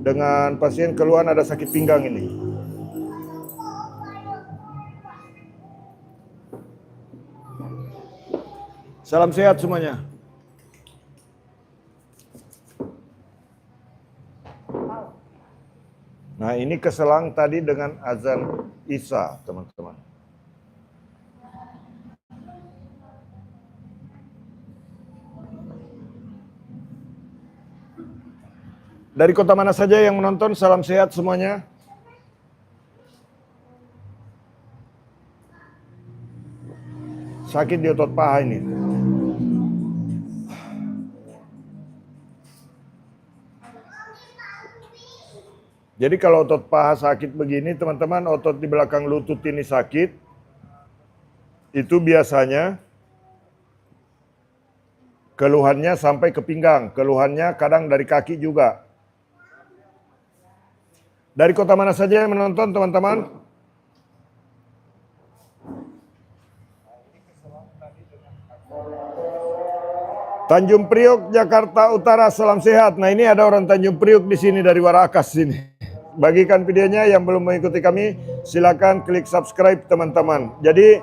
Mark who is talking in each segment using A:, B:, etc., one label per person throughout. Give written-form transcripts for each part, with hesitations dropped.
A: dengan pasien keluhan ada sakit pinggang ini. Salam sehat semuanya. Nah, ini keselang tadi dengan azan Isya, teman-teman. Dari kota mana saja yang menonton, salam sehat semuanya. Sakit di otot paha ini. Jadi kalau otot paha sakit begini, teman-teman, otot di belakang lutut ini sakit, itu biasanya keluhannya sampai ke pinggang, keluhannya kadang dari kaki juga. Dari kota mana saja yang menonton, teman-teman? Tanjung Priok, Jakarta Utara, salam sehat. Nah, ini ada orang Tanjung Priok di sini dari Warakas sini. Bagikan videonya, yang belum mengikuti kami, silakan klik subscribe, teman-teman. Jadi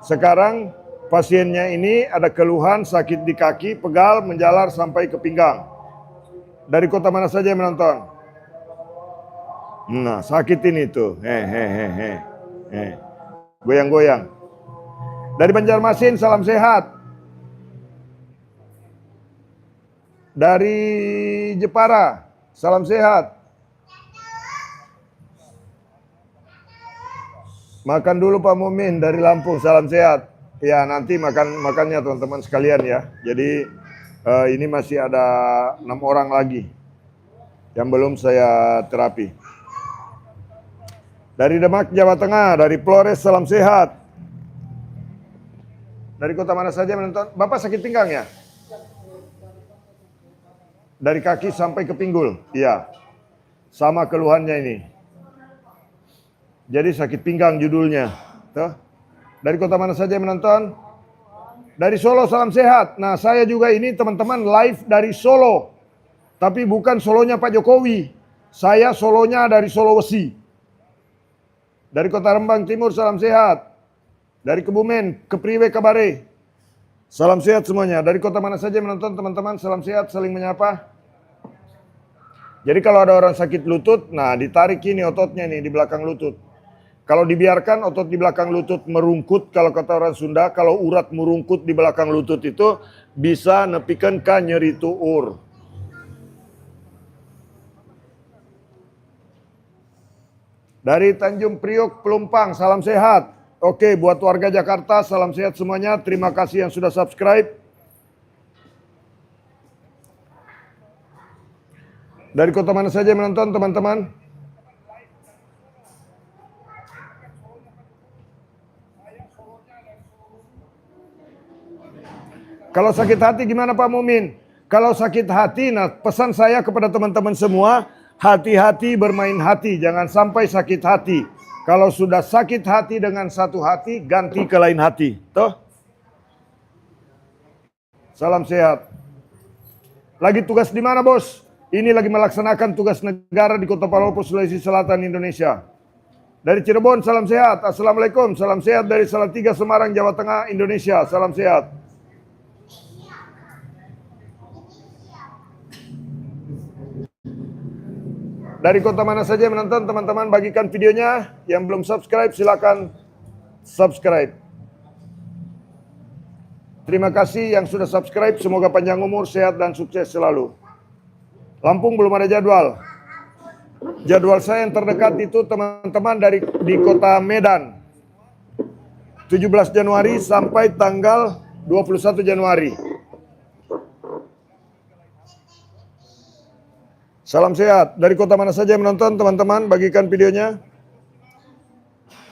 A: sekarang pasiennya ini ada keluhan sakit di kaki, pegal, menjalar sampai ke pinggang. Dari kota mana saja yang menonton? Nah, sakit ini tuh. Goyang-goyang. Dari Banjarmasin, salam sehat. Dari Jepara, salam sehat. Makan dulu Pak Mumin dari Lampung, salam sehat. Ya, nanti makannya teman-teman sekalian ya. Jadi ini masih ada 6 orang lagi yang belum saya terapi. Dari Demak, Jawa Tengah, dari Flores, salam sehat. Dari kota mana saja menonton? Bapak sakit pinggang ya? Dari kaki sampai ke pinggul, iya. Sama keluhannya ini. Jadi sakit pinggang judulnya. Tuh. Dari kota mana saja menonton? Dari Solo, salam sehat. Nah, saya juga ini teman-teman live dari Solo. Tapi bukan solonya Pak Jokowi. Saya solonya dari Sulawesi. Dari kota Rembang Timur, salam sehat. Dari Kebumen, Kepriwe, Kabare. Salam sehat semuanya. Dari kota mana saja menonton teman-teman, salam sehat, saling menyapa. Jadi kalau ada orang sakit lutut, nah ditarik ini ototnya nih di belakang lutut. Kalau dibiarkan otot di belakang lutut merungkut, kalau kata orang Sunda, kalau urat merungkut di belakang lutut itu bisa nepikan ka nyeri tuur. Dari Tanjung Priok, Pelumpang, salam sehat. Oke, buat warga Jakarta, salam sehat semuanya. Terima kasih yang sudah subscribe. Dari kota mana saja menonton teman-teman? Kalau sakit hati gimana Pak Mumin? Kalau sakit hati, nah pesan saya kepada teman-teman semua, hati-hati bermain hati, jangan sampai sakit hati. Kalau sudah sakit hati dengan satu hati, ganti ke lain hati. Toh? Salam sehat. Lagi tugas di mana bos? Ini lagi melaksanakan tugas negara di Kota Palopo, Sulawesi Selatan, Indonesia. Dari Cirebon, salam sehat. Assalamualaikum, salam sehat dari Salatiga, Semarang, Jawa Tengah, Indonesia. Salam sehat. Dari kota mana saja menonton teman-teman, bagikan videonya. Yang belum subscribe silakan subscribe. Terima kasih yang sudah subscribe, semoga panjang umur, sehat dan sukses selalu. Lampung belum ada jadwal. Jadwal saya yang terdekat itu teman-teman di kota Medan. 17 Januari sampai tanggal 21 Januari. Salam sehat. Dari kota mana saja yang menonton teman-teman, bagikan videonya.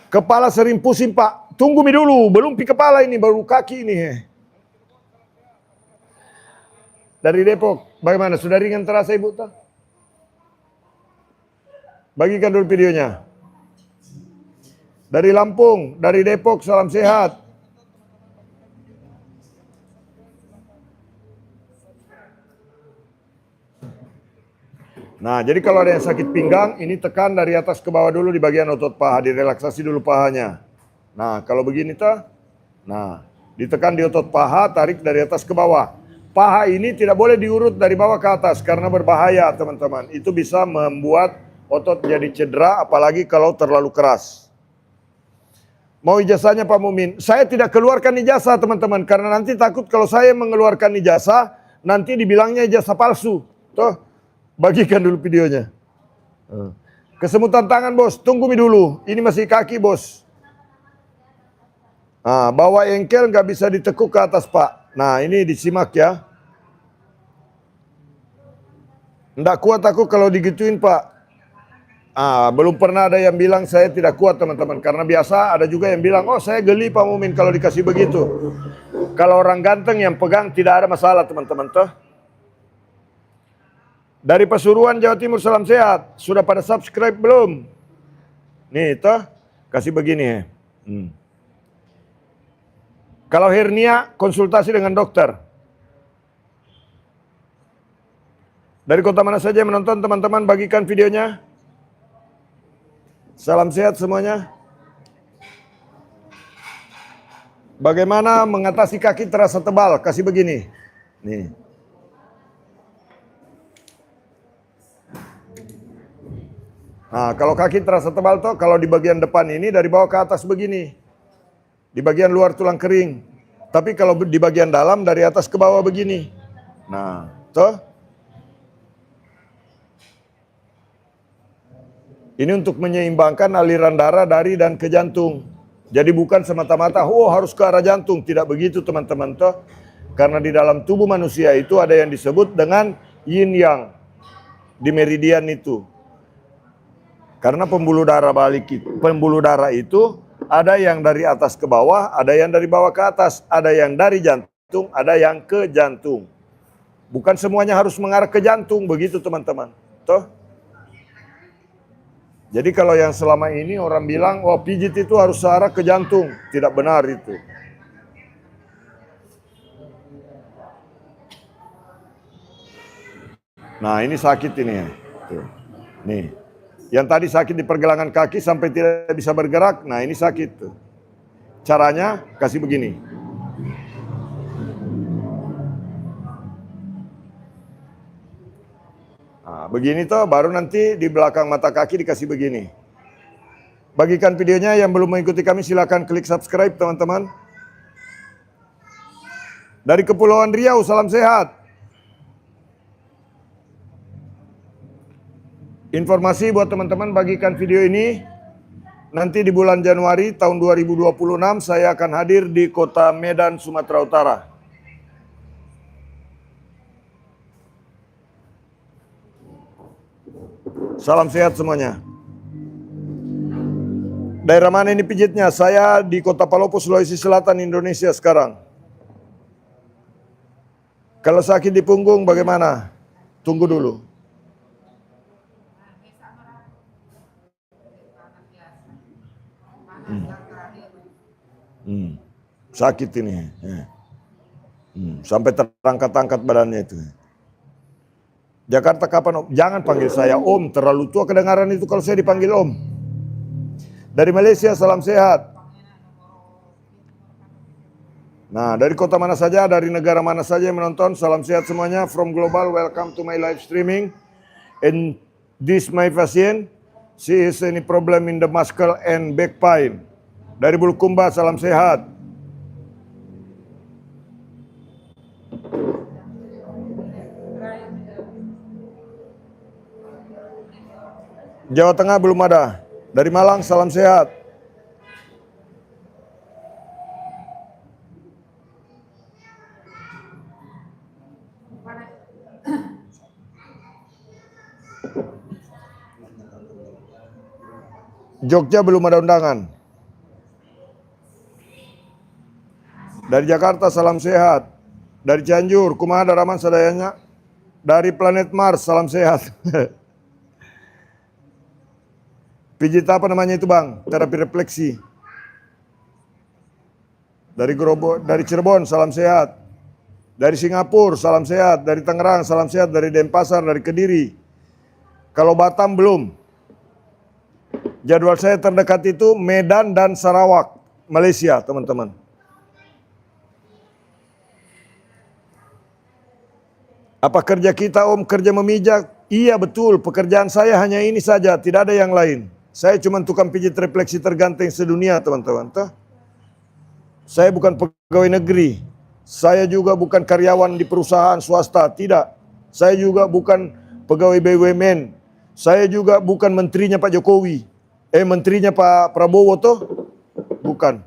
A: Kepala sering pusing Pak. Tunggu dulu, belum pi kepala ini, baru kaki ini. Dari Depok, bagaimana? Sudah ringan terasa Ibu? Bagikan dulu videonya. Dari Lampung, dari Depok, salam sehat. Nah, jadi kalau ada yang sakit pinggang, ini tekan dari atas ke bawah dulu di bagian otot paha, direlaksasi dulu pahanya. Nah, kalau begini tuh, nah, ditekan di otot paha, tarik dari atas ke bawah. Paha ini tidak boleh diurut dari bawah ke atas karena berbahaya, teman-teman. Itu bisa membuat otot jadi cedera, apalagi kalau terlalu keras. Mau ijazahnya Pak Mumin? Saya tidak keluarkan ijazah, teman-teman, karena nanti takut kalau saya mengeluarkan ijazah, nanti dibilangnya ijazah palsu. Tuh, bagikan dulu videonya. Kesemutan tangan, bos. Tunggu dulu. Ini masih kaki, bos. Nah, bawah engkel nggak bisa ditekuk ke atas, Pak. Nah, ini disimak ya. Nggak kuat aku kalau digituin, Pak. Belum pernah ada yang bilang saya tidak kuat, teman-teman. Karena biasa ada juga yang bilang, oh saya geli Pak Mumin kalau dikasih begitu. Kalau orang ganteng yang pegang tidak ada masalah, teman-teman. Toh. Dari Pasuruan, Jawa Timur, salam sehat. Sudah pada subscribe belum? Nih, toh. Kasih begini. Kalau hernia, konsultasi dengan dokter. Dari kota mana saja yang menonton, teman-teman, bagikan videonya. Salam sehat semuanya. Bagaimana mengatasi kaki terasa tebal? Kasih begini. Nih. Nah, kalau kaki terasa tebal tuh, kalau di bagian depan ini dari bawah ke atas begini. Di bagian luar tulang kering. Tapi kalau di bagian dalam dari atas ke bawah begini. Nah, tuh. Ini untuk menyeimbangkan aliran darah dari dan ke jantung. Jadi bukan semata-mata, oh harus ke arah jantung. Tidak begitu teman-teman. Toh. Karena di dalam tubuh manusia itu ada yang disebut dengan yin yang. Di meridian itu. Karena pembuluh darah itu ada yang dari atas ke bawah, ada yang dari bawah ke atas, ada yang dari jantung, ada yang ke jantung. Bukan semuanya harus mengarah ke jantung, begitu teman-teman. Toh. Jadi kalau yang selama ini orang bilang, oh pijit itu harus searah ke jantung. Tidak benar itu. Nah ini sakit ini ya. Tuh. Nih. Yang tadi sakit di pergelangan kaki sampai tidak bisa bergerak. Nah ini sakit tuh. Caranya kasih begini. Nah, begini tuh baru nanti di belakang mata kaki dikasih begini. Bagikan videonya, yang belum mengikuti kami silakan klik subscribe teman-teman. Dari Kepulauan Riau, salam sehat. Informasi buat teman-teman, bagikan video ini. Nanti di bulan Januari tahun 2026 saya akan hadir di kota Medan, Sumatera Utara. Salam sehat semuanya. Daerah mana ini pijitnya? Saya di Kota Palopo, Sulawesi Selatan, Indonesia sekarang. Kalau sakit di punggung bagaimana? Tunggu dulu. Sakit ini. Sampai terangkat-angkat badannya itu. Jakarta kapan om? Jangan panggil saya om, terlalu tua kedengaran itu kalau saya dipanggil om. Dari Malaysia, salam sehat. Nah, dari kota mana saja, dari negara mana saja yang menonton, salam sehat semuanya. From global, welcome to my live streaming. And this my patient, she is any problem in the muscle and back pain. Dari Bulukumba, salam sehat. Jawa Tengah belum ada. Dari Malang, salam sehat. Jogja belum ada undangan. Dari Jakarta, salam sehat. Dari Cianjur, kumaha daraman sadayanya. Dari planet Mars, salam sehat. Pijit apa namanya itu bang? Terapi refleksi. Dari Cirebon, salam sehat. Dari Singapura, salam sehat. Dari Tangerang, salam sehat. Dari Denpasar, dari Kediri. Kalau Batam belum. Jadwal saya terdekat itu Medan dan Sarawak, Malaysia, teman-teman. Apa kerja kita, Om? Kerja memijak? Iya, betul. Pekerjaan saya hanya ini saja, tidak ada yang lain. Saya cuma tukang pijit refleksi terganteng sedunia, teman-teman. Saya bukan pegawai negeri. Saya juga bukan karyawan di perusahaan swasta, tidak. Saya juga bukan pegawai BUMN. Saya juga bukan menterinya Pak Jokowi. Menterinya Pak Prabowo toh? Bukan.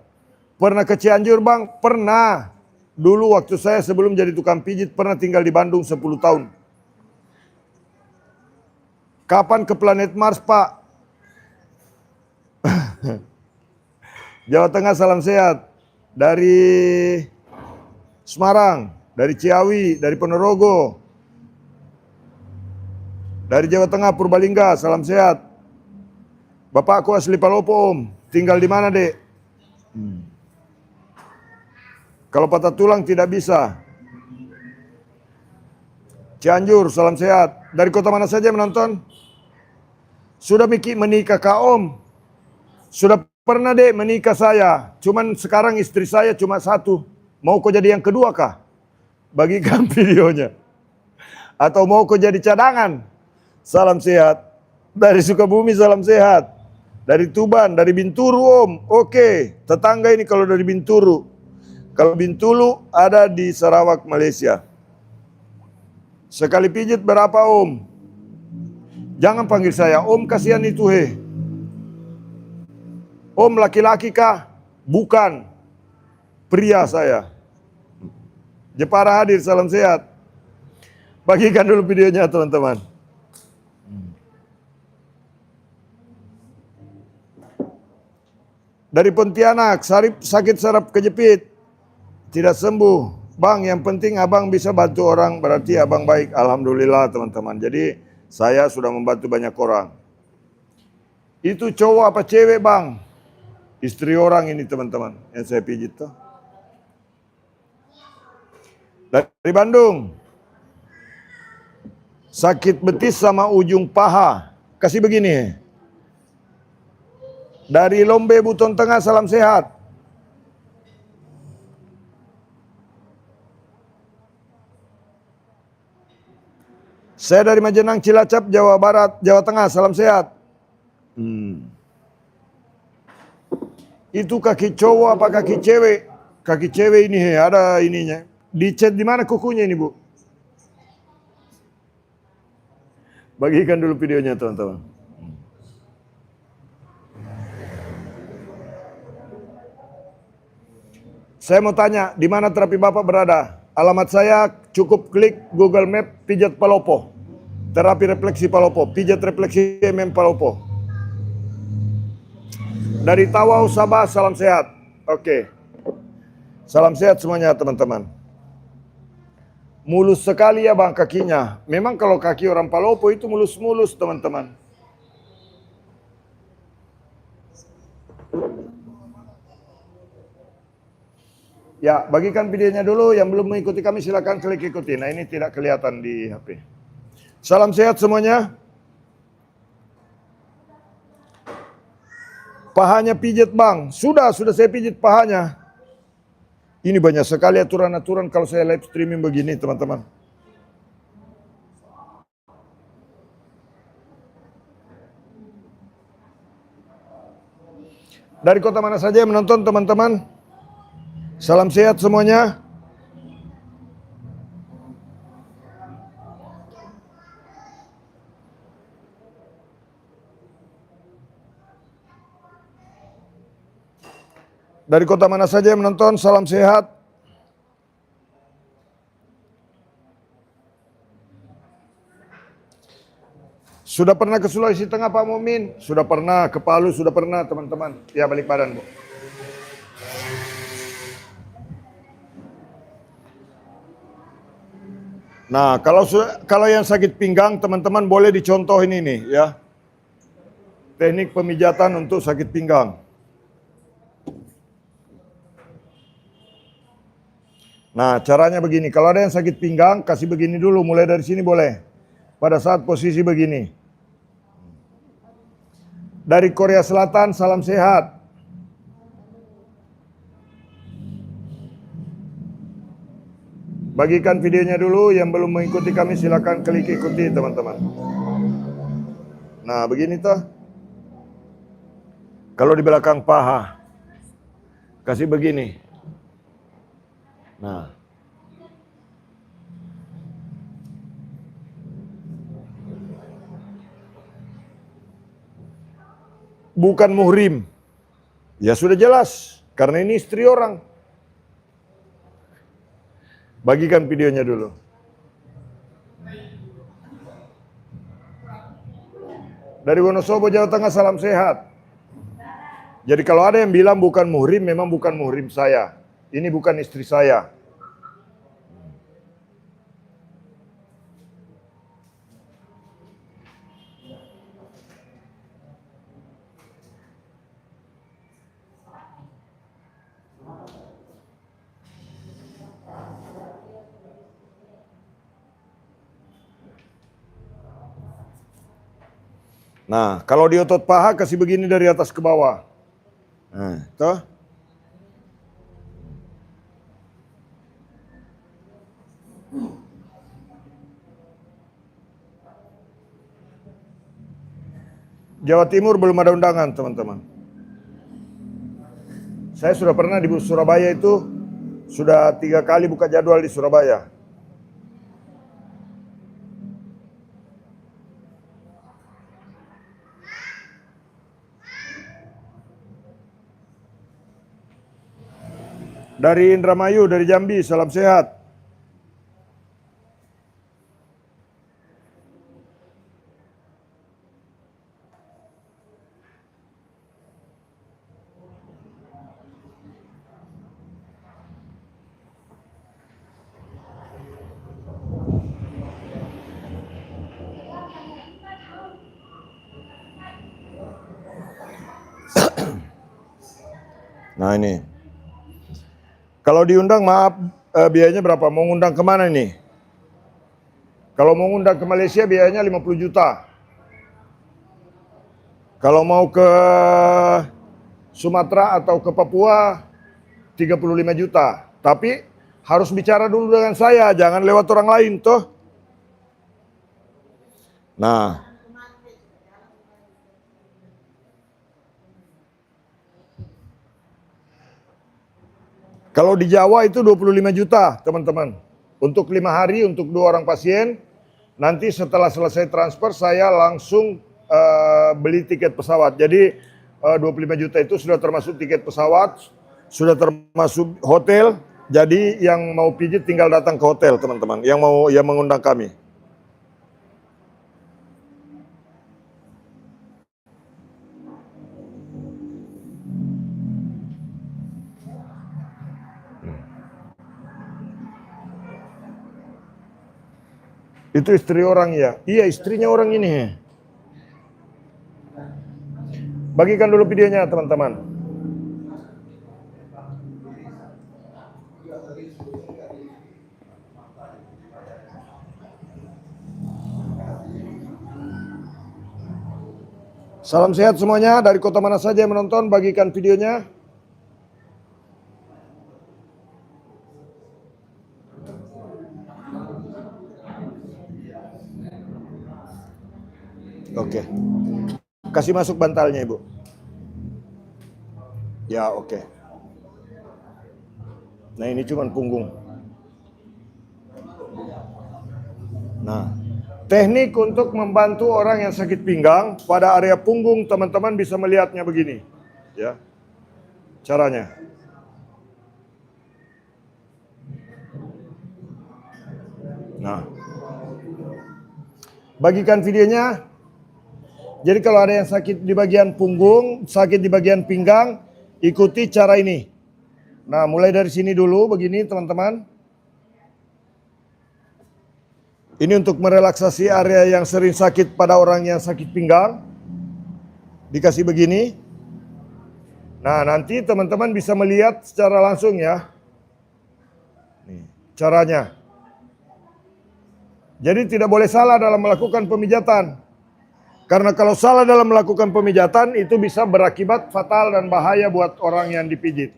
A: Pernah ke Cianjur, Bang? Pernah. Dulu waktu saya sebelum jadi tukang pijit pernah tinggal di Bandung 10 tahun. Kapan ke planet Mars, Pak? Jawa Tengah, salam sehat. Dari Semarang, dari Ciawi, dari Ponorogo. Dari Jawa Tengah, Purbalingga, salam sehat. Bapakku asli Palopo, Om. Tinggal di mana, Dek? Kalau patah tulang tidak bisa. Cianjur, salam sehat. Dari kota mana saja menonton? Sudah menikah Kak Om? Sudah pernah, Dek, menikah saya. Cuman sekarang istri saya cuma satu. Mau kau jadi yang kedua kah? Bagikan videonya. Atau mau kau jadi cadangan? Salam sehat. Dari Sukabumi, salam sehat. Dari Tuban, dari Binturu, Om. Oke, tetangga ini kalau dari Binturu. Kalau Bintulu ada di Sarawak, Malaysia. Sekali pijit berapa, Om? Jangan panggil saya Om, kasihan itu he. Om laki-laki kah? Bukan. Pria saya. Jepara hadir, salam sehat. Bagikan dulu videonya, teman-teman. Dari Pontianak, sakit saraf kejepit. Tidak sembuh. Bang, yang penting abang bisa bantu orang, berarti abang baik. Alhamdulillah, teman-teman. Jadi saya sudah membantu banyak orang. Itu cowok apa cewek, Bang? Istri orang ini, teman-teman, yang saya pijit tuh. Dari Bandung. Sakit betis sama ujung paha. Kasih begini. Dari Lombe Buton Tengah, salam sehat. Saya dari Majenang, Cilacap, Jawa Barat, Jawa Tengah, salam sehat. Itu kaki cowok apa kaki cewek? Kaki cewek ini ada ininya. Dicet di mana kukunya ini, Bu? Bagikan dulu videonya, teman-teman. Saya mau tanya, di mana terapi Bapak berada? Alamat saya cukup klik Google Map pijat Palopo. Terapi refleksi Palopo, pijat refleksi Palopo. Dari Tawau, Sabah, salam sehat. Oke. Salam sehat semuanya, teman-teman. Mulus sekali ya, Bang, kakinya. Memang kalau kaki orang Palopo itu mulus-mulus, teman-teman. Ya, bagikan videonya dulu. Yang belum mengikuti kami silakan klik ikuti. Nah, ini tidak kelihatan di HP. Salam sehat semuanya. Pahanya pijat, Bang. Sudah saya pijit pahanya. Ini banyak sekali aturan-aturan kalau saya live streaming begini, teman-teman. Dari kota mana saja yang menonton, teman-teman? Salam sehat semuanya. Dari kota mana saja yang menonton, salam sehat. Sudah pernah ke Sulawesi Tengah, Pak Mumin? Sudah pernah, ke Palu sudah pernah, teman-teman. Ya, balik badan, Bu. Nah, kalau yang sakit pinggang, teman-teman boleh dicontohin ini ya. Teknik pemijatan untuk sakit pinggang. Nah, caranya begini. Kalau ada yang sakit pinggang, kasih begini dulu. Mulai dari sini boleh. Pada saat posisi begini. Dari Korea Selatan, salam sehat. Bagikan videonya dulu, yang belum mengikuti kami silakan klik ikuti teman-teman. Nah begini toh. Kalau di belakang paha, kasih begini. Nah. Bukan muhrim. Ya sudah jelas, karena ini istri orang. Bagikan videonya dulu. Dari Wonosobo, Jawa Tengah, salam sehat. Jadi kalau ada yang bilang bukan muhrim, memang bukan muhrim saya. Ini bukan istri saya. Nah, kalau di otot paha kasih begini dari atas ke bawah. Nah, toh. Jawa Timur belum ada undangan, teman-teman. Saya sudah pernah di Surabaya itu, sudah 3 kali buka jadwal di Surabaya. Dari Indramayu, dari Jambi, salam sehat. Nah ini. Kalau diundang maaf, biayanya berapa? Mau ngundang kemana nih? Kalau mau ngundang ke Malaysia biayanya 50 juta. Kalau mau ke Sumatera atau ke Papua 35 juta. Tapi harus bicara dulu dengan saya, jangan lewat orang lain toh. Nah. Kalau di Jawa itu 25 juta, teman-teman. Untuk 5 hari, untuk 2 orang pasien. Nanti setelah selesai transfer, saya langsung beli tiket pesawat. Jadi 25 juta itu sudah termasuk tiket pesawat, sudah termasuk hotel. Jadi yang mau pijit tinggal datang ke hotel, teman-teman. Yang mengundang kami. Itu istri orang ya? Iya, istrinya orang ini. Bagikan dulu videonya, teman-teman. Salam sehat semuanya, dari kota mana saja yang menonton, bagikan videonya. Oke. Kasih masuk bantalnya, Ibu. Ya, oke. Nah, ini cuma punggung. Nah, teknik untuk membantu orang yang sakit pinggang pada area punggung, teman-teman bisa melihatnya begini. Ya. Caranya. Nah. Bagikan videonya. Jadi kalau ada yang sakit di bagian punggung, sakit di bagian pinggang, ikuti cara ini. Nah, mulai dari sini dulu begini, teman-teman. Ini untuk merelaksasi area yang sering sakit pada orang yang sakit pinggang. Dikasih begini. Nah, nanti teman-teman bisa melihat secara langsung ya. Nih, caranya. Jadi tidak boleh salah dalam melakukan pemijatan. Karena kalau salah dalam melakukan pemijatan itu bisa berakibat fatal dan bahaya buat orang yang dipijit.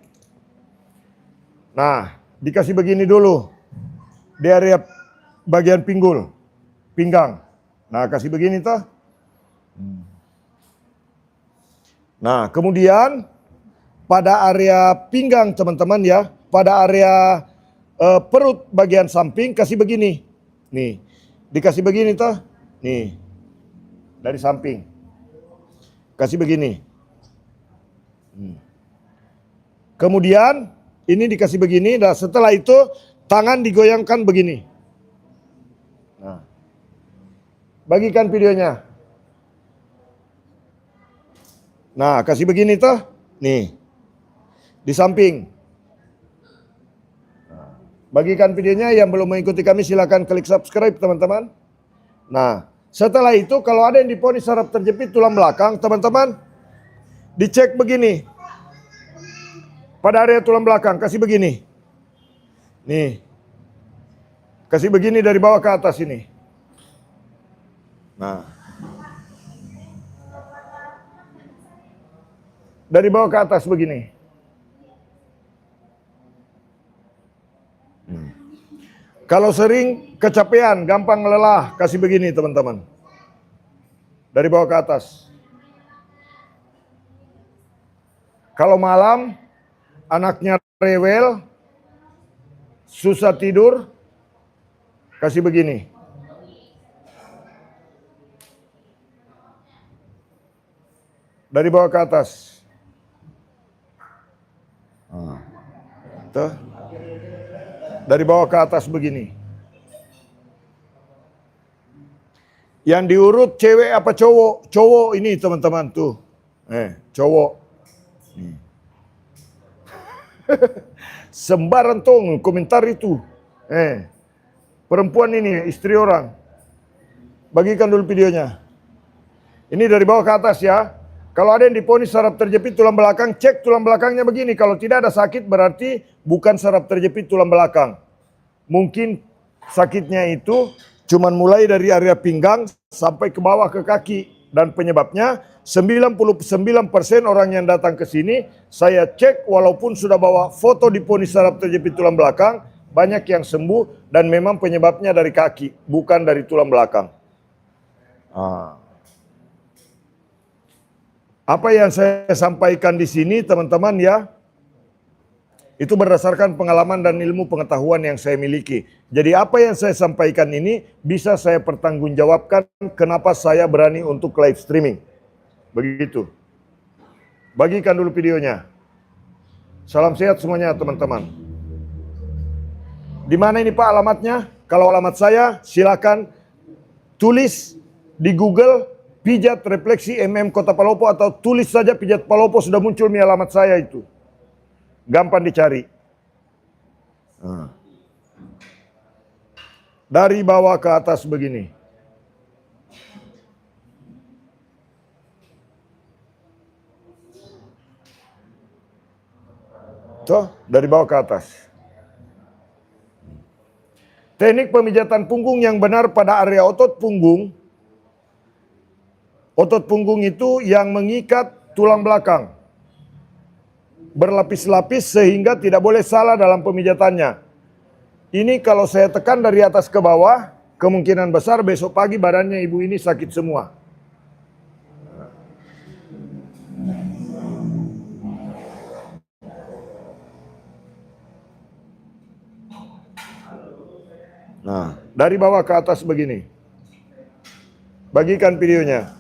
A: Nah, dikasih begini dulu. Di area bagian pinggul, pinggang. Nah, kasih begini toh. Nah, kemudian pada area pinggang teman-teman ya, pada area perut bagian samping kasih begini. Nih, dikasih begini toh. Nih, dari samping. Kasih begini. Kemudian ini dikasih begini, dan setelah itu tangan digoyangkan begini. Nah, bagikan videonya. Nah, kasih begini toh. Nih, di samping. Bagikan videonya, yang belum mengikuti kami silakan klik subscribe teman-teman. Nah, setelah itu kalau ada yang diponis saraf terjepit tulang belakang, teman-teman dicek begini. Pada area tulang belakang kasih begini. Nih. Kasih begini dari bawah ke atas ini. Nah. Dari bawah ke atas begini. Kalau sering kecapean, gampang lelah, kasih begini teman-teman. Dari bawah ke atas. Kalau malam, anaknya rewel, susah tidur, kasih begini. Dari bawah ke atas. Tuh. Dari bawah ke atas begini. Yang diurut cewek apa cowok? Cowok ini teman-teman tuh. Cowok. Sembarang tong komentar itu. Perempuan ini istri orang. Bagikan dulu videonya. Ini dari bawah ke atas ya. Kalau ada yang diponis saraf terjepit tulang belakang, cek tulang belakangnya begini. Kalau tidak ada sakit berarti bukan saraf terjepit tulang belakang. Mungkin sakitnya itu cuman mulai dari area pinggang sampai ke bawah ke kaki. Dan penyebabnya 99% orang yang datang ke sini saya cek walaupun sudah bawa foto diponis saraf terjepit tulang belakang, banyak yang sembuh dan memang penyebabnya dari kaki, bukan dari tulang belakang. Apa yang saya sampaikan di sini teman-teman ya, itu berdasarkan pengalaman dan ilmu pengetahuan yang saya miliki. Jadi apa yang saya sampaikan ini bisa saya pertanggungjawabkan kenapa saya berani untuk live streaming. Begitu. Bagikan dulu videonya. Salam sehat semuanya teman-teman. Di mana ini Pak alamatnya? Kalau alamat saya silakan tulis di Google pijat refleksi Kota Palopo atau tulis saja pijat Palopo sudah muncul nih alamat saya itu. Gampang dicari. Dari bawah ke atas begini. Tuh, dari bawah ke atas. Teknik pemijatan punggung yang benar pada area otot punggung. Otot punggung itu yang mengikat tulang belakang. Berlapis-lapis sehingga tidak boleh salah dalam pemijatannya. Ini kalau saya tekan dari atas ke bawah, kemungkinan besar besok pagi badannya ibu ini sakit semua. Nah, dari bawah ke atas begini. Bagikan videonya.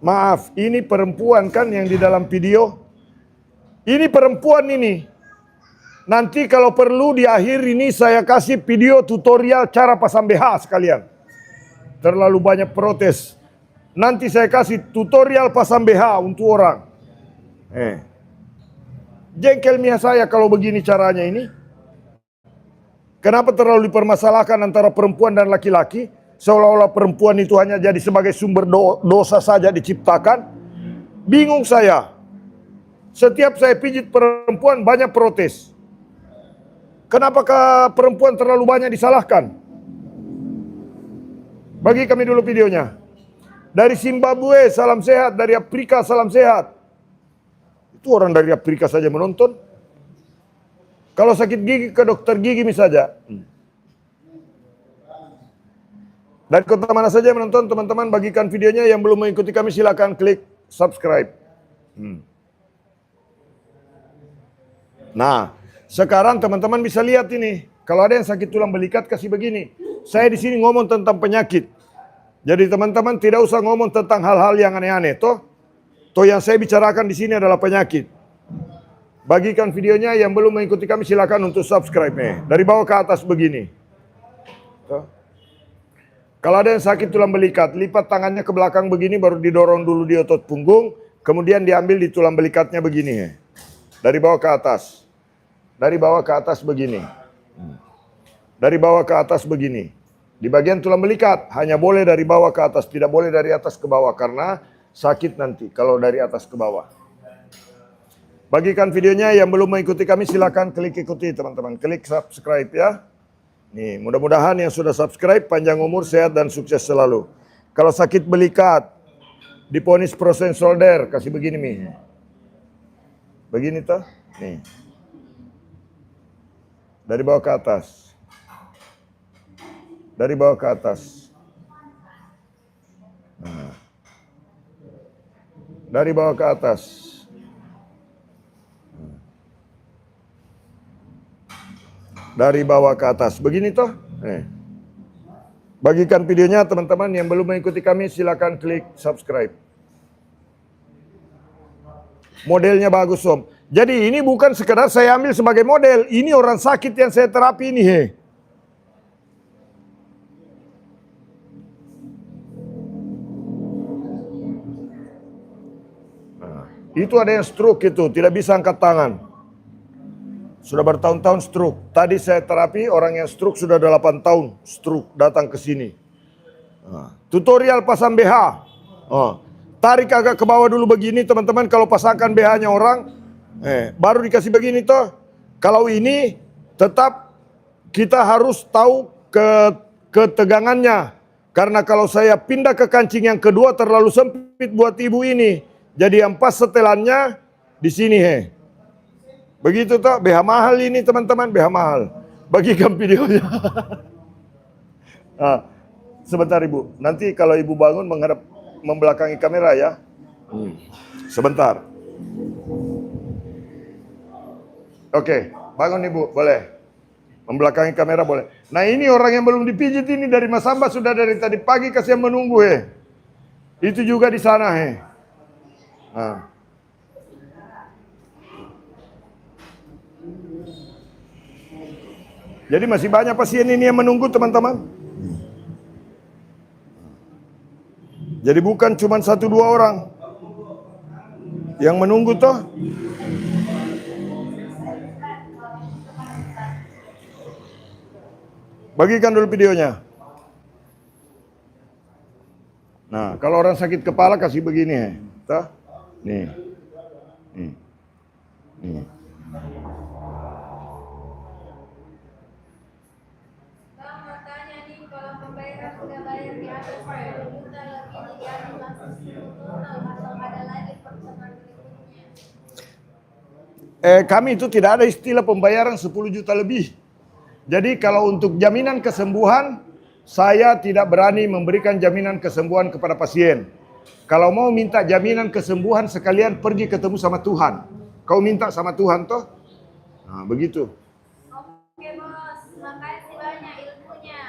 A: Maaf, ini perempuan kan yang di dalam video? Ini perempuan ini. Nanti kalau perlu di akhir ini saya kasih video tutorial cara pasang BH sekalian. Terlalu banyak protes. Nanti saya kasih tutorial pasang BH untuk orang. Jengkelnya saya kalau begini caranya ini. Kenapa terlalu dipermasalahkan antara perempuan dan laki-laki? Seolah-olah perempuan itu hanya jadi sebagai sumber dosa saja diciptakan. Bingung saya. Setiap saya pijit perempuan banyak protes. Kenapakah perempuan terlalu banyak disalahkan? Bagi kami dulu videonya. Dari Zimbabwe, salam sehat. Dari Afrika, salam sehat. Itu orang dari Afrika saja menonton. Kalau sakit gigi ke dokter gigi misalnya. Dari kota mana saja yang menonton, teman-teman bagikan videonya. Yang belum mengikuti kami silakan klik subscribe. Nah, sekarang teman-teman bisa lihat ini. Kalau ada yang sakit tulang belikat kasih begini. Saya di sini ngomong tentang penyakit. Jadi teman-teman tidak usah ngomong tentang hal-hal yang aneh-aneh, toh yang saya bicarakan di sini adalah penyakit. Bagikan videonya, yang belum mengikuti kami silakan untuk subscribe nih. Dari bawah ke atas begini. Toh. Kalau ada yang sakit tulang belikat, lipat tangannya ke belakang begini, baru didorong dulu di otot punggung, kemudian diambil di tulang belikatnya begini. Dari bawah ke atas. Dari bawah ke atas begini. Dari bawah ke atas begini. Di bagian tulang belikat, hanya boleh dari bawah ke atas, tidak boleh dari atas ke bawah, karena sakit nanti kalau dari atas ke bawah. Bagikan videonya, yang belum mengikuti kami silakan klik ikuti teman-teman. Klik subscribe ya. Nih, mudah-mudahan yang sudah subscribe panjang umur, sehat dan sukses selalu. Kalau sakit belikat, diponis frozen shoulder, kasih begini Mi. Begini toh, nih. Dari bawah ke atas. Dari bawah ke atas. Nah. Dari bawah ke atas. Dari bawah ke atas. Begini toh. Bagikan videonya teman-teman, yang belum mengikuti kami silakan klik subscribe. Modelnya bagus Om. Jadi ini bukan sekedar saya ambil sebagai model. Ini orang sakit yang saya terapi ini. Itu ada yang stroke itu, tidak bisa angkat tangan. Sudah bertahun-tahun stroke. Tadi saya terapi orang yang stroke sudah 8 tahun stroke datang ke sini. Tutorial pasang BH. Tarik agak ke bawah dulu begini teman-teman, kalau pasangkan BH-nya orang. Baru dikasih begini toh. Kalau ini tetap kita harus tahu ketegangannya. Karena kalau saya pindah ke kancing yang kedua terlalu sempit buat ibu ini. Jadi yang pas setelannya di sini Begitu toh, BH mahal ini teman-teman, BH mahal. Bagikan videonya. Sebentar Ibu, nanti kalau Ibu bangun menghadap membelakangi kamera ya. Sebentar. Oke, bangun Ibu, boleh. Membelakangi kamera boleh. Nah ini orang yang belum dipijit ini dari Mas Hamba sudah dari tadi pagi kasih menunggu Itu juga di sana Jadi masih banyak pasien ini yang menunggu teman-teman. Jadi bukan cuma 1-2 orang yang menunggu toh. Bagikan dulu videonya. Nah, kalau orang sakit kepala kasih begini toh. Nih. Kami itu tidak ada istilah pembayaran 10 juta lebih. Jadi kalau untuk jaminan kesembuhan, saya tidak berani memberikan jaminan kesembuhan kepada pasien. Kalau mau minta jaminan kesembuhan sekalian pergi ketemu sama Tuhan. Kau minta sama Tuhan toh? Nah, begitu.
B: Oke Bos, makasih banyak ilmunya.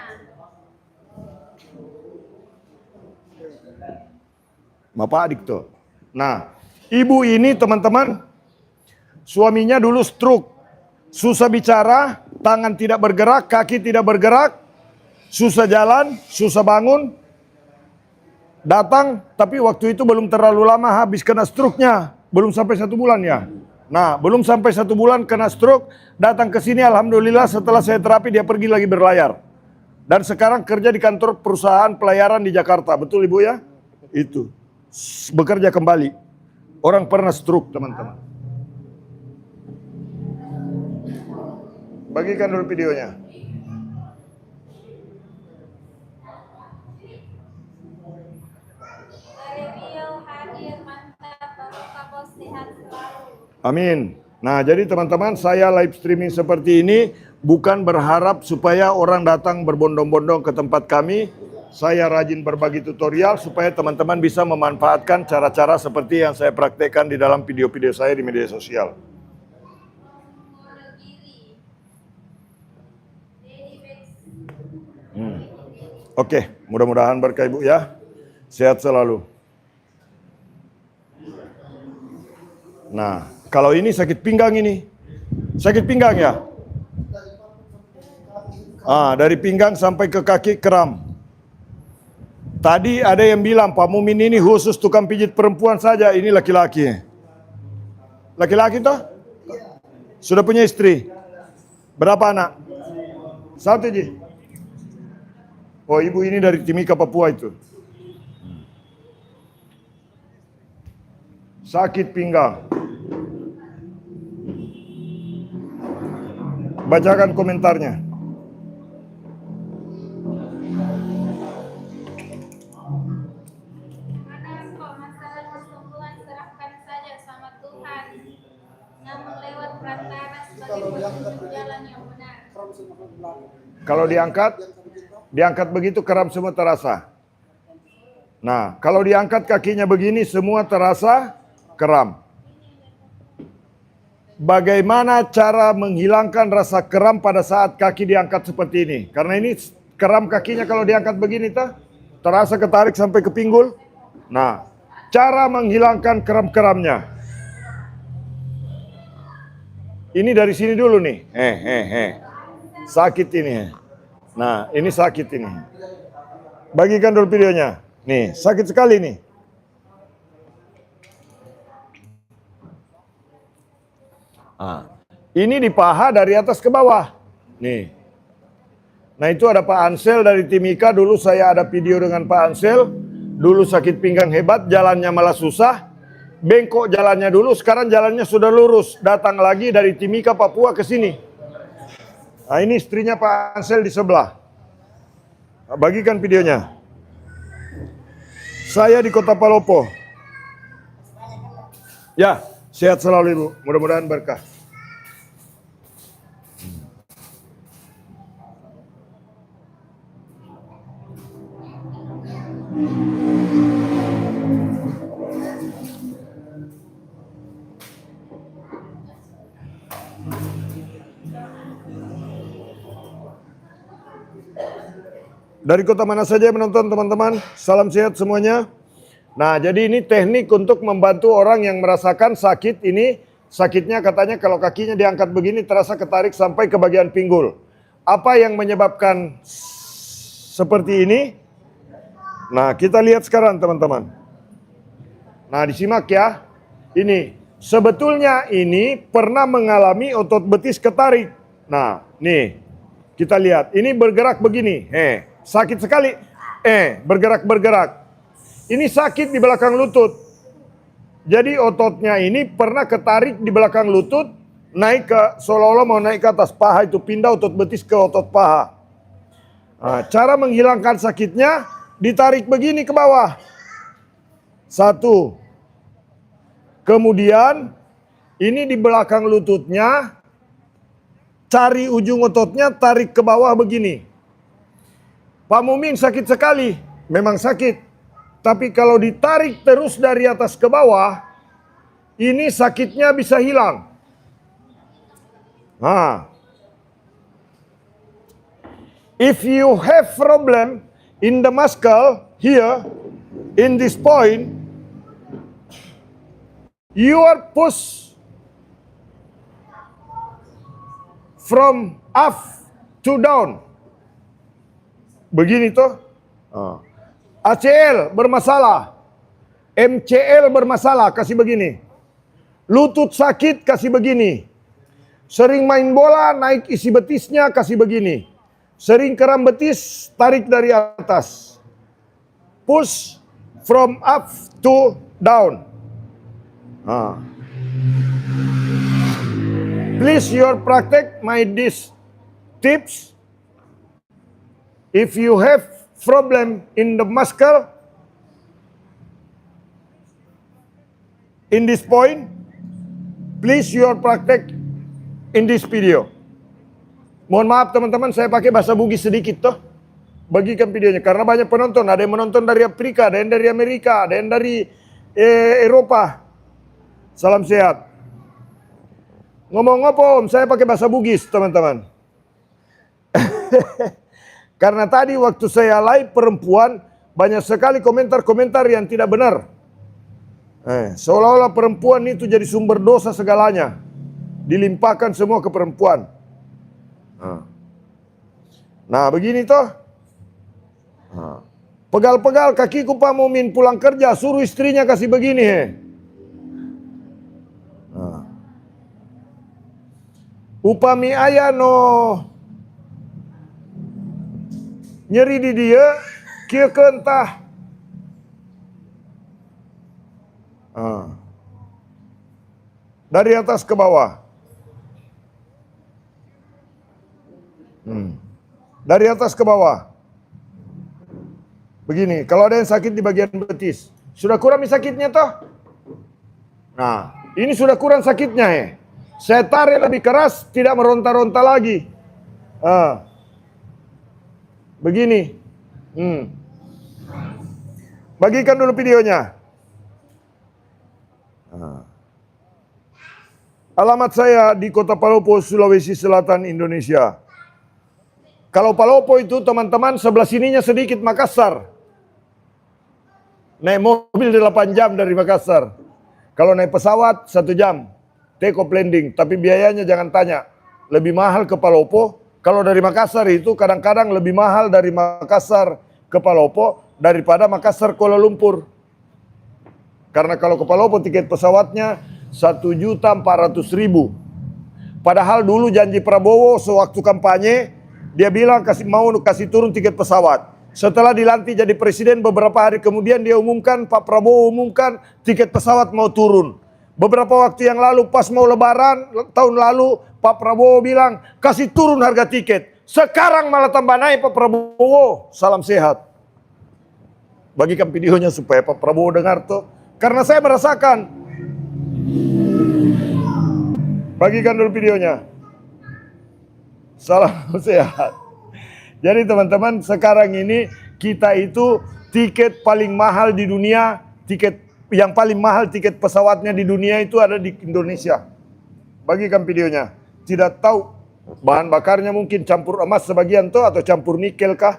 A: Bapak adik tuh. Nah, ibu ini teman-teman, suaminya dulu stroke. Susah bicara, tangan tidak bergerak, kaki tidak bergerak, susah jalan, susah bangun. Datang, tapi waktu itu belum terlalu lama habis kena stroke-nya. Belum sampai 1 bulan ya. Nah, belum sampai 1 bulan kena stroke, datang ke sini alhamdulillah setelah saya terapi dia pergi lagi berlayar. Dan sekarang kerja di kantor perusahaan pelayaran di Jakarta. Betul Ibu ya? Itu. Bekerja kembali. Orang pernah stroke teman-teman. Bagikan dulu videonya. Amin. Nah, jadi teman-teman, saya live streaming seperti ini bukan berharap supaya orang datang berbondong-bondong ke tempat kami. Saya rajin berbagi tutorial supaya teman-teman bisa memanfaatkan cara-cara seperti yang saya praktekkan di dalam video-video saya di media sosial. Oke, mudah-mudahan berkah Ibu ya. Sehat selalu. Nah, kalau ini sakit pinggang ini. Sakit pinggang ya? Dari pinggang sampai ke kaki kram. Tadi ada yang bilang Pak Mumin ini khusus tukang pijit perempuan saja. Ini laki-laki. Laki-laki toh? Sudah punya istri? Berapa anak? Satu Ji. Oh, ibu ini dari Timika, Papua itu. Sakit pinggang. Bacakan komentarnya.
B: Ada kok masalah persembuhan serahkan saja sama Tuhan. Namun lewat perantara sebagai petunjuk jalan yang benar.
A: Kalau diangkat begitu kram semua terasa. Nah, kalau diangkat kakinya begini semua terasa kram. Bagaimana cara menghilangkan rasa kram pada saat kaki diangkat seperti ini? Karena ini kram kakinya kalau diangkat begini terasa ketarik sampai ke pinggul. Nah, cara menghilangkan kram-kramnya. Ini dari sini dulu nih. Sakit ini. Nah, ini sakit ini. Bagikan dulu videonya. Nih, sakit sekali nih. Ini di paha dari atas ke bawah. Nih. Nah, itu ada Pak Ansel dari Timika. Dulu saya ada video dengan Pak Ansel. Dulu sakit pinggang hebat, jalannya malah susah. Bengkok jalannya dulu, sekarang jalannya sudah lurus. Datang lagi dari Timika, Papua ke sini. Nah, ini istrinya Pak Ansel di sebelah. Bagikan videonya. Saya di Kota Palopo. Ya, sehat selalu Ibu. Mudah-mudahan berkah. Dari kota mana saja menonton teman-teman, salam sehat semuanya. Nah, jadi ini teknik untuk membantu orang yang merasakan sakit ini. Sakitnya katanya kalau kakinya diangkat begini terasa ketarik sampai ke bagian pinggul. Apa yang menyebabkan seperti ini? Nah, kita lihat sekarang teman-teman. Nah, disimak ya. Ini, sebetulnya ini pernah mengalami otot betis ketarik. Nah, nih, kita lihat. Ini bergerak begini. Sakit sekali. Bergerak-bergerak. Ini sakit di belakang lutut. Jadi ototnya ini pernah ketarik di belakang lutut, naik ke, seolah-olah mau naik ke atas paha, itu pindah otot betis ke otot paha. Nah, cara menghilangkan sakitnya, ditarik begini ke bawah. Satu. Kemudian, ini di belakang lututnya, cari ujung ototnya, tarik ke bawah begini. Pak Mumin sakit sekali, memang sakit. Tapi kalau ditarik terus dari atas ke bawah, ini sakitnya bisa hilang. Nah, if you have problem in the muscle here, in this point, you are push from up to down. Begini tuh. ACL bermasalah. MCL bermasalah, kasih begini. Lutut sakit, kasih begini. Sering main bola, naik isi betisnya, kasih begini. Sering kram betis, tarik dari atas. Push from up to down. Please your practice my this tips. If you have problem in the muscle, in this point, Please your praktek in this video. Mohon maaf teman-teman, saya pakai bahasa Bugis sedikit toh. Bagikan videonya karena banyak penonton. Ada yang menonton dari Afrika, ada yang dari Amerika, ada yang dari Eropa. Salam sehat. Ngomong-ngomong, saya pakai bahasa Bugis teman-teman. Karena tadi waktu saya live perempuan, banyak sekali komentar-komentar yang tidak benar. Seolah-olah perempuan itu jadi sumber dosa segalanya. Dilimpahkan semua ke perempuan. Nah begini toh. Pegal-pegal kakiku Pak Mumin pulang kerja, suruh istrinya kasih begini upami ayah no nyeri di dia, kia kentah. Dari atas ke bawah. Dari atas ke bawah. Begini, kalau ada yang sakit di bagian betis, sudah kurang sakitnya toh? Nah, ini sudah kurang sakitnya Saya tarik lebih keras, tidak meronta-ronta lagi. Begini. Bagikan dulu videonya. Alamat saya di Kota Palopo, Sulawesi Selatan, Indonesia. Kalau Palopo itu teman-teman sebelah sininya sedikit Makassar. Naik mobil 8 jam dari Makassar. Kalau naik pesawat 1 jam. Take off landing. Tapi biayanya jangan tanya. Lebih mahal ke Palopo. Kalau dari Makassar itu kadang-kadang lebih mahal dari Makassar ke Palopo daripada Makassar Kuala Lumpur. Karena kalau ke Palopo tiket pesawatnya 1.400.000. Padahal dulu janji Prabowo sewaktu kampanye, dia bilang mau kasih turun tiket pesawat. Setelah dilantik jadi presiden beberapa hari kemudian dia umumkan, Pak Prabowo umumkan tiket pesawat mau turun. Beberapa waktu yang lalu pas mau lebaran tahun lalu Pak Prabowo bilang kasih turun harga tiket. Sekarang malah tambah naik Pak Prabowo. Salam sehat. Bagikan videonya supaya Pak Prabowo dengar tuh. Karena saya merasakan. Bagikan dulu videonya. Salam sehat. Jadi teman-teman sekarang ini kita itu tiket paling mahal di dunia, tiket yang paling mahal tiket pesawatnya di dunia itu ada di Indonesia. Bagikan videonya. Tidak tahu bahan bakarnya mungkin campur emas sebagian tuh atau campur nikel kah?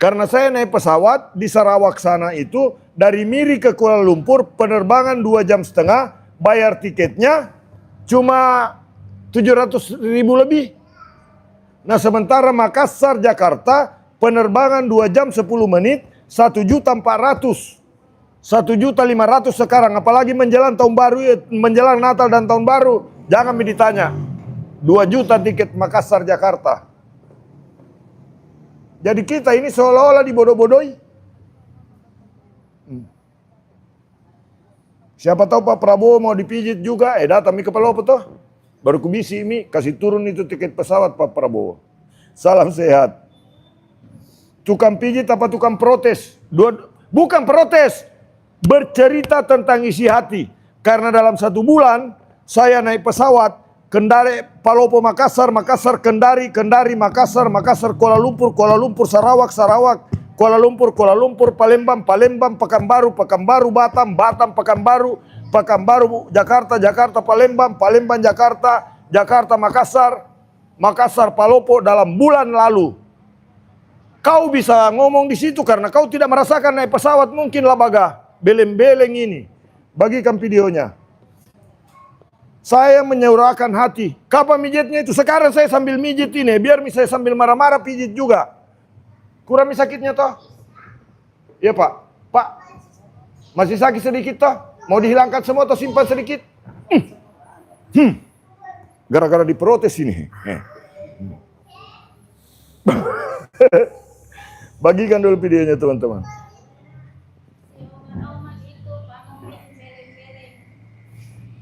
A: Karena saya naik pesawat di Sarawak sana itu dari Miri ke Kuala Lumpur penerbangan 2,5 jam, bayar tiketnya cuma 700.000 lebih. Nah sementara Makassar Jakarta penerbangan 2 jam 10 menit 1.400.000. 1.500.000 sekarang, apalagi menjelang tahun baru, menjelang Natal dan tahun baru. Jangan ditanya. 2 juta tiket Makassar Jakarta. Jadi kita ini seolah-olah dibodoh-bodohi. Siapa tahu Pak Prabowo mau dipijit juga, datang ke Palopo toh. Baru kubisi ini kasih turun itu tiket pesawat Pak Prabowo. Salam sehat. Tukang pijit apa tukang protes? Bukan protes. Bercerita tentang isi hati. Karena dalam 1 bulan saya naik pesawat Kendari Palopo Makassar, Makassar Kendari, Kendari Makassar, Makassar Kuala Lumpur, Kuala Lumpur Sarawak, Sarawak Kuala Lumpur, Kuala Lumpur Palembang, Palembang Pekanbaru, Pekanbaru Batam, Batam Pekanbaru, Pekanbaru Jakarta, Jakarta Palembang, Palembang Jakarta, Jakarta Makassar, Makassar Palopo dalam bulan lalu. Kau bisa ngomong di situ karena kau tidak merasakan naik pesawat mungkin lah baga beleng-beleng ini. Bagikan videonya. Saya menyurahkan hati. Kapan mijitnya itu? Sekarang saya sambil mijit ini. Biar saya sambil marah-marah pijit juga. Kurang sakitnya toh? Iya Pak. Pak, masih sakit sedikit toh? Mau dihilangkan semua atau simpan sedikit? Gara-gara diprotes ini. Bagikan dulu videonya teman-teman.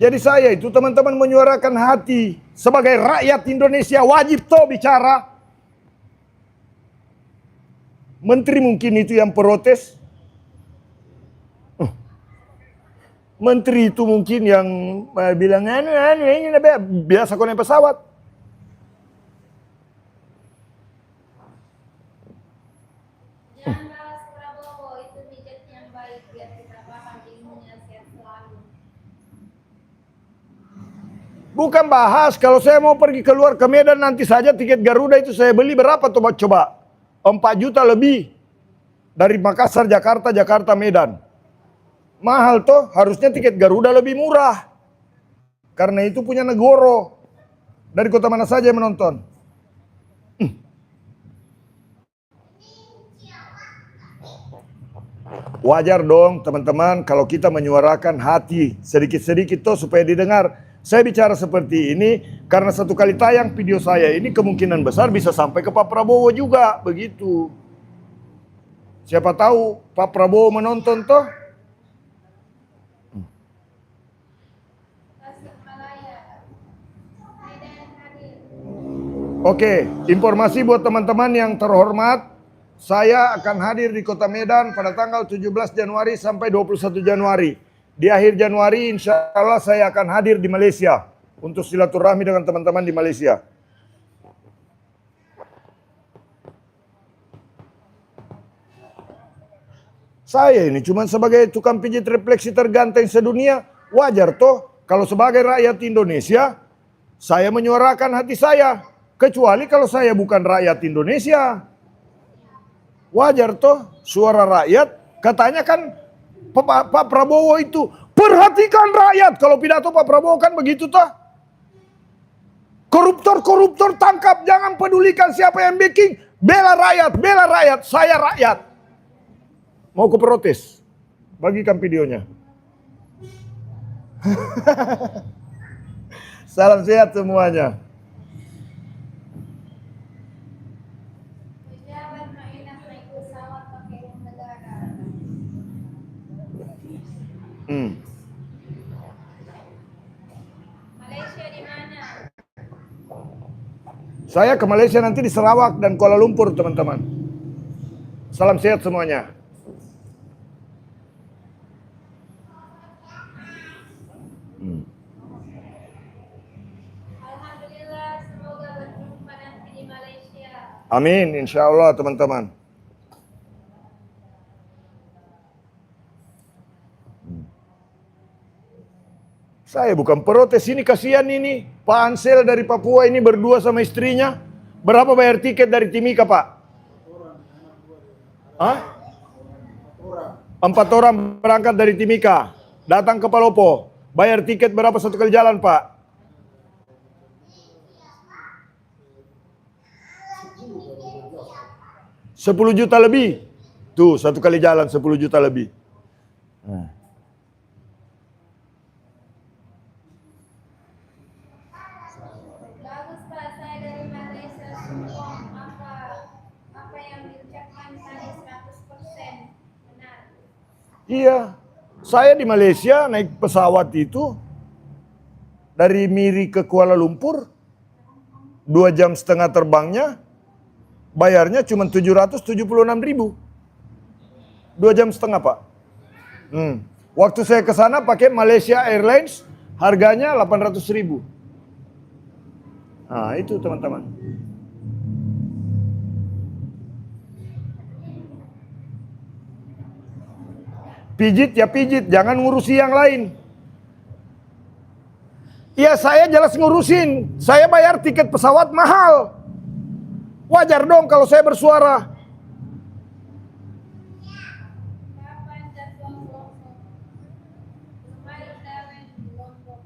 A: Jadi saya itu teman-teman menyuarakan hati. Sebagai rakyat Indonesia wajib toh bicara. Menteri mungkin itu yang protes. Menteri itu mungkin yang bilang ini biasa kau naik pesawat.
B: Jangan balas Prabowo, itu pijat yang baik biar kita paham ilmunya sehat selalu.
A: Bukan bahas, kalau saya mau pergi keluar ke Medan nanti saja tiket Garuda itu saya beli berapa coba? 4 juta lebih. Dari Makassar, Jakarta, Jakarta, Medan. Mahal toh, harusnya tiket Garuda lebih murah. Karena itu punya negoro. Dari kota mana saja yang menonton? Wajar dong teman-teman kalau kita menyuarakan hati sedikit-sedikit toh supaya didengar. Saya bicara seperti ini karena satu kali tayang video saya ini kemungkinan besar bisa sampai ke Pak Prabowo juga, begitu. Siapa tahu Pak Prabowo menonton toh.
B: Tasikmalaya, Medan hadir.
A: Oke, informasi buat teman-teman yang terhormat. Saya akan hadir di kota Medan pada tanggal 17 Januari sampai 21 Januari. Di akhir Januari insya Allah saya akan hadir di Malaysia untuk silaturahmi dengan teman-teman di Malaysia. Saya ini cuma sebagai tukang pijit refleksi terganteng sedunia, wajar toh kalau sebagai rakyat Indonesia saya menyuarakan hati saya, kecuali kalau saya bukan rakyat Indonesia. Wajar toh suara rakyat, katanya kan Pak Prabowo itu perhatikan rakyat. Kalau pidato Pak Prabowo kan begitu toh. Koruptor tangkap, jangan pedulikan siapa yang backing, bela rakyat, saya rakyat. Mau ke protes? Bagikan videonya. Salam sehat semuanya.
B: Pejabat mainan naik pesawat pakai uang negara. Malaysia di mana?
A: Saya ke Malaysia nanti di Sarawak dan Kuala Lumpur teman-teman. Salam sehat semuanya.
B: Alhamdulillah, semoga berjumpa nanti di Malaysia.
A: Amin, insya Allah teman-teman. Saya bukan protes, ini kasihan ini. Pak Ansel dari Papua ini berdua sama istrinya. Berapa bayar tiket dari Timika, Pak? Hah? 4 orang berangkat dari Timika. Datang ke Palopo. Bayar tiket berapa satu kali jalan, Pak? 10 juta lebih. Tuh, satu kali jalan 10 juta lebih.
B: Bagus Pak, saya dari Malaysia semua. Apa yang diucapkan tadi 100% benar.
A: Iya, saya di Malaysia naik pesawat itu dari Miri ke Kuala Lumpur, 2,5 jam terbangnya, bayarnya cuma 776.000. 2,5 jam, Pak. Waktu saya ke sana pakai Malaysia Airlines, harganya 800.000. Nah, itu teman-teman. Pijit ya pijit, jangan ngurusi yang lain. Ya saya jelas ngurusin, saya bayar tiket pesawat mahal. Wajar dong kalau saya bersuara.
B: Kapan jadwal Lombok? Kemarin Dawen Lombok.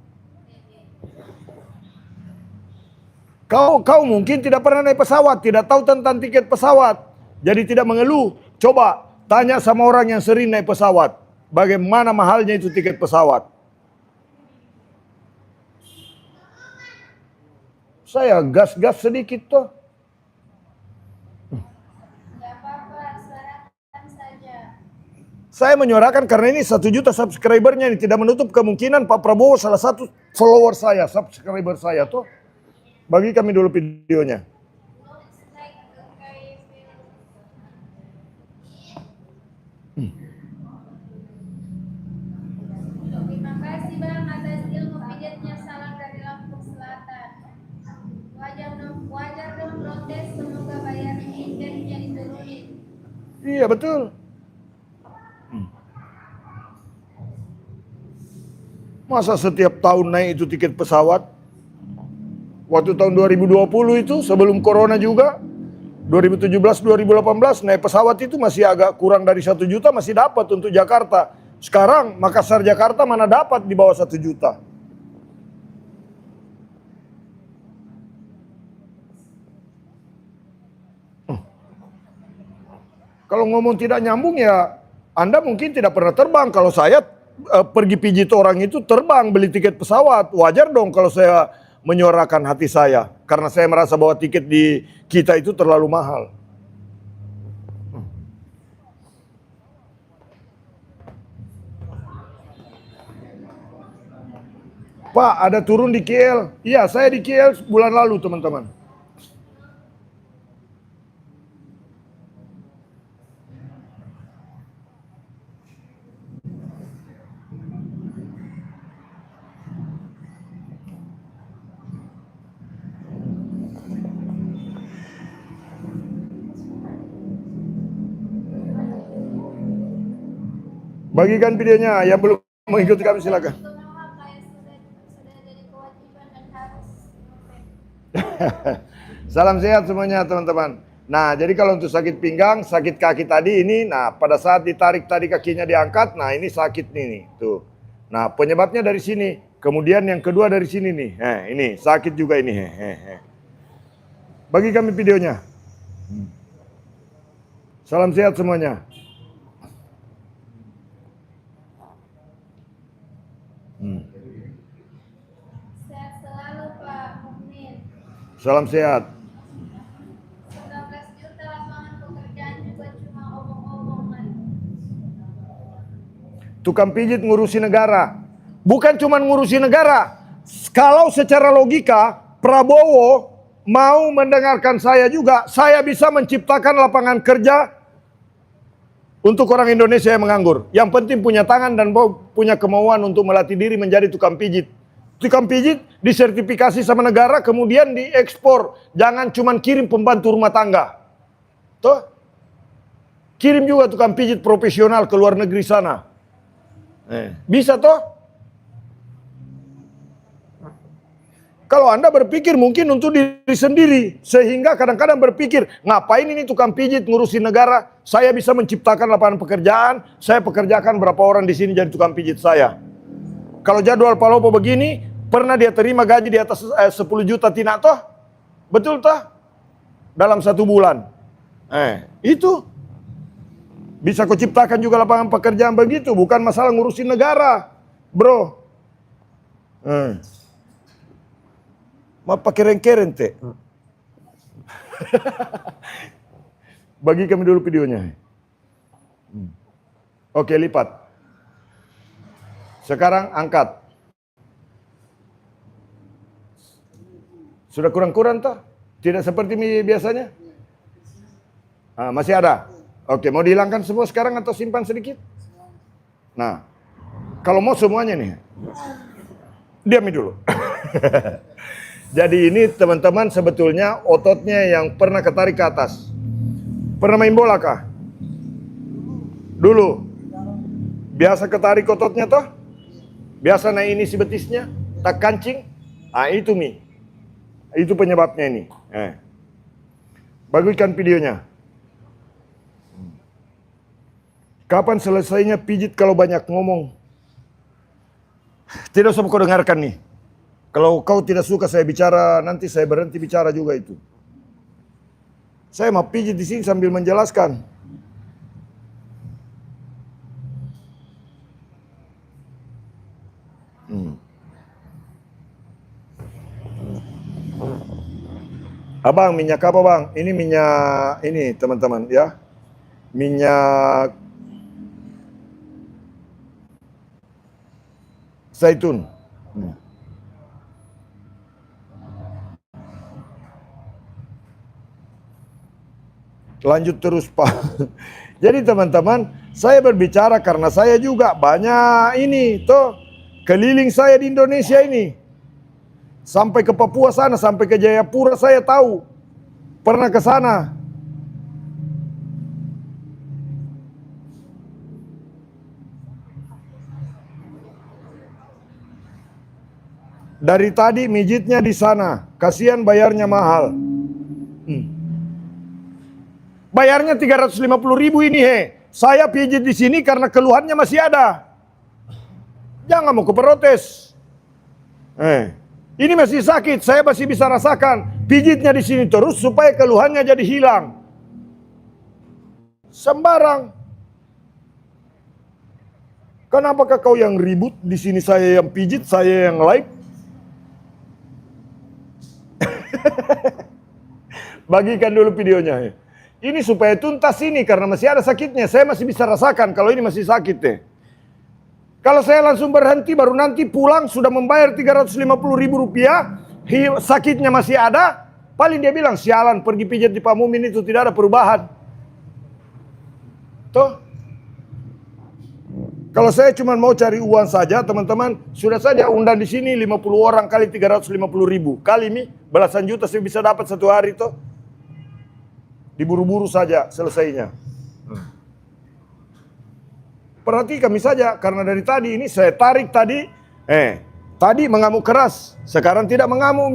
A: Kau mungkin tidak pernah naik pesawat, tidak tahu tentang tiket pesawat. Jadi tidak mengeluh. Coba tanya sama orang yang sering naik pesawat. Bagaimana mahalnya itu tiket pesawat. Saya gas-gas sedikit toh.
B: Tidak apa-apa, suarakan saja.
A: Saya menyuarakan karena ini 1 juta subscribernya, ini tidak menutup kemungkinan Pak Prabowo salah satu follower saya, subscriber saya toh. Bagi kami dulu videonya.
B: Untuk 5
A: Iya betul. Masa setiap tahun naik itu tiket pesawat? Waktu tahun 2020 itu sebelum corona juga, 2017, 2018 naik pesawat itu masih agak kurang dari 1 juta masih dapat untuk Jakarta. Sekarang Makassar Jakarta mana dapat di bawah 1 juta. Kalau ngomong tidak nyambung ya Anda mungkin tidak pernah terbang. Kalau saya pergi pijit orang itu terbang beli tiket pesawat. Wajar dong kalau saya menyuarakan hati saya. Karena saya merasa bahwa tiket di kita itu terlalu mahal. Pak, ada turun di KL. Iya, saya di KL bulan lalu, teman-teman. Bagikan videonya, yang belum mengikuti kami silakan.
B: Itu memang kayak sudah jadi kewajiban dan harus.
A: Salam sehat semuanya teman-teman. Nah, jadi kalau untuk sakit pinggang, sakit kaki tadi ini, nah pada saat ditarik tadi kakinya diangkat, nah ini sakit nih, tuh. Nah, penyebabnya dari sini. Kemudian yang kedua dari sini nih. Ini sakit juga ini. Bagi kami videonya. Salam sehat semuanya.
B: Sehat selalu Pak Mukmin.
A: Salam sehat.
B: 19 juta lapangan pekerjaan juga cuma omong-omongan.
A: Tukang pijit ngurusi negara. Bukan cuma ngurusi negara. Kalau secara logika, Prabowo mau mendengarkan saya juga, saya bisa menciptakan lapangan kerja untuk orang Indonesia yang menganggur. Yang penting punya tangan dan punya kemauan untuk melatih diri menjadi tukang pijit. Tukang pijit disertifikasi sama negara, kemudian diekspor. Jangan cuma kirim pembantu rumah tangga. Tuh. Kirim juga tukang pijit profesional ke luar negeri sana. Bisa toh? Kalau Anda berpikir mungkin untuk diri sendiri, sehingga kadang-kadang berpikir, ngapain ini tukang pijit ngurusin negara? Saya bisa menciptakan lapangan pekerjaan, saya pekerjakan berapa orang di sini jadi tukang pijit saya. Kalau jadwal Palopo begini, pernah dia terima gaji di atas 10 juta tidak toh? Betul toh? Dalam 1 bulan. Itu bisa kau ciptakan juga lapangan pekerjaan begitu, bukan masalah ngurusin negara, bro. Mau pakai keren teh. Bagi kami dulu videonya. Oke, lipat. Sekarang angkat. Sudah kurang-kurang toh? Tidak seperti biasanya? Masih ada? Oke, mau dihilangkan semua sekarang atau simpan sedikit? Nah, kalau mau semuanya nih. Diami dulu. Jadi ini teman-teman sebetulnya ototnya yang pernah ketarik ke atas. Pernah main bola kah? Dulu. Biasa ketarik ototnya toh? Biasa naik ini si betisnya, tak kancing. Itu Mi. Itu penyebabnya ini. Bagikan videonya. Kapan selesainya pijit kalau banyak ngomong? Tidak usah kau dengarkan nih. Kalau kau tidak suka saya bicara, nanti saya berhenti bicara juga itu. Saya mau pijit di sini sambil menjelaskan. Abang, minyak apa bang? Ini minyak, ini teman-teman ya. Minyak zaitun. Lanjut terus Pak. Jadi teman-teman, saya berbicara karena saya juga banyak ini toh keliling saya di Indonesia ini. Sampai ke Papua sana, sampai ke Jayapura saya tahu. Pernah ke sana. Dari tadi mijitnya di sana. Kasihan bayarnya mahal. Bayarnya 350.000 ini Saya pijit di sini karena keluhannya masih ada. Jangan mau ke protes. Ini masih sakit, saya masih bisa rasakan. Pijitnya di sini terus supaya keluhannya jadi hilang. Sembarang. Kenapakah kau yang ribut? Di sini saya yang pijit, saya yang live. Bagikan dulu videonya. Ini supaya tuntas ini karena masih ada sakitnya. Saya masih bisa rasakan kalau ini masih sakit Kalau saya langsung berhenti baru nanti pulang sudah membayar 350.000 rupiah, sakitnya masih ada, paling dia bilang sialan pergi pijat di Pak Mumin itu tidak ada perubahan. Tuh. Kalau saya cuma mau cari uang saja, teman-teman, sudah saja undang di sini 50 orang kali 350.000. Kali ini belasan juta saya bisa dapat satu hari tuh. Diburu-buru saja selesainya. Perhatikan saja, karena dari tadi ini saya tarik tadi. Tadi mengamuk keras, sekarang tidak mengamuk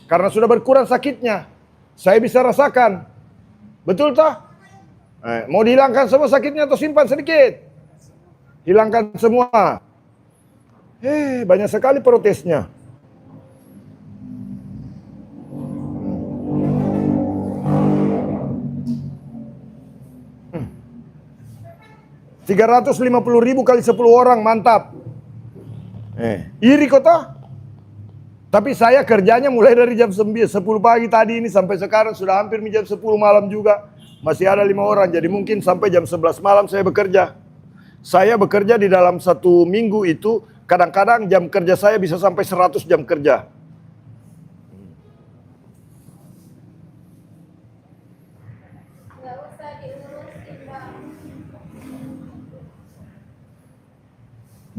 A: karena sudah berkurang sakitnya. Saya bisa rasakan. Betul toh? Mau dihilangkan semua sakitnya atau simpan sedikit? Hilangkan semua. Banyak sekali protesnya. 350.000 kali 10 orang, mantap. Iri kok toh? Tapi saya kerjanya mulai dari jam 10 pagi tadi ini sampai sekarang sudah hampir jam 10 malam juga. Masih ada 5 orang, jadi mungkin sampai jam 11 malam saya bekerja. Saya bekerja di dalam 1 minggu itu, kadang-kadang jam kerja saya bisa sampai 100 jam kerja.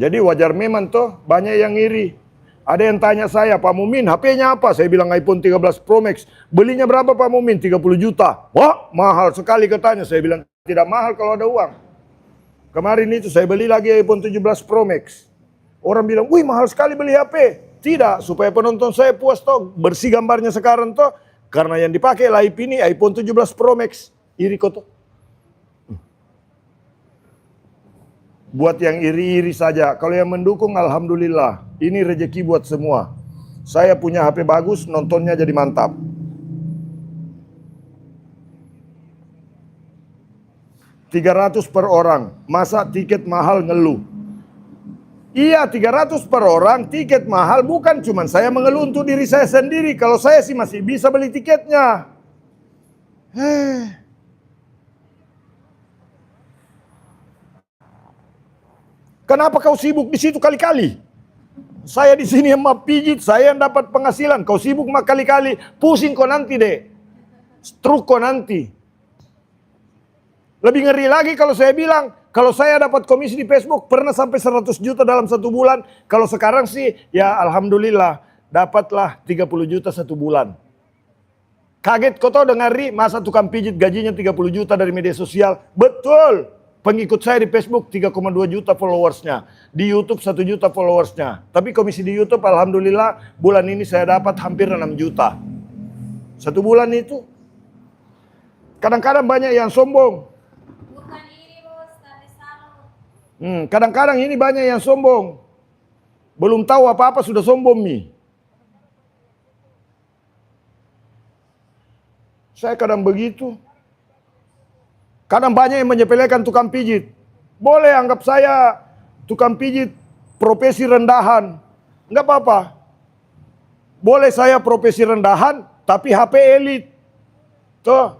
A: Jadi wajar memang toh banyak yang iri. Ada yang tanya saya, Pak Mumin HP-nya apa? Saya bilang iPhone 13 Pro Max. Belinya berapa Pak Mumin? 30 juta. Wah mahal sekali katanya. Saya bilang tidak mahal kalau ada uang. Kemarin itu saya beli lagi iPhone 17 Pro Max. Orang bilang, wih mahal sekali beli HP. Tidak, supaya penonton saya puas toh. Bersih gambarnya sekarang toh. Karena yang dipakai live ini iPhone 17 Pro Max. Iri kok toh. Buat yang iri-iri saja. Kalau yang mendukung, alhamdulillah. Ini rezeki buat semua. Saya punya HP bagus, nontonnya jadi mantap. $300 per orang. Masa tiket mahal ngeluh? Iya, 300 per orang, tiket mahal. Bukan cuma saya mengeluh untuk diri saya sendiri. Kalau saya sih masih bisa beli tiketnya. Kenapa kau sibuk di situ kali-kali? Saya di sini yang mau pijit, saya yang dapat penghasilan. Kau sibuk mah kali-kali, pusing kau nanti deh. Stroke kau nanti. Lebih ngeri lagi kalau saya bilang, kalau saya dapat komisi di Facebook pernah sampai 100 juta dalam 1 bulan. Kalau sekarang sih, ya alhamdulillah, dapatlah 30 juta 1 bulan. Kaget kau tahu dengar masa tukang pijit gajinya 30 juta dari media sosial? Betul. Pengikut saya di Facebook 3,2 juta followersnya. Di YouTube 1 juta followersnya. Tapi komisi di YouTube alhamdulillah bulan ini saya dapat hampir 6 juta. 1 bulan itu. Kadang-kadang banyak yang sombong.
B: Bukan iri bos, tapi salut.
A: Kadang-kadang ini banyak yang sombong. Belum tahu apa-apa sudah sombong Saya kadang begitu. Kadang banyak yang menyepelekan tukang pijit. Boleh anggap saya tukang pijit profesi rendahan. Enggak apa-apa. Boleh saya profesi rendahan, tapi HP elit. Tuh.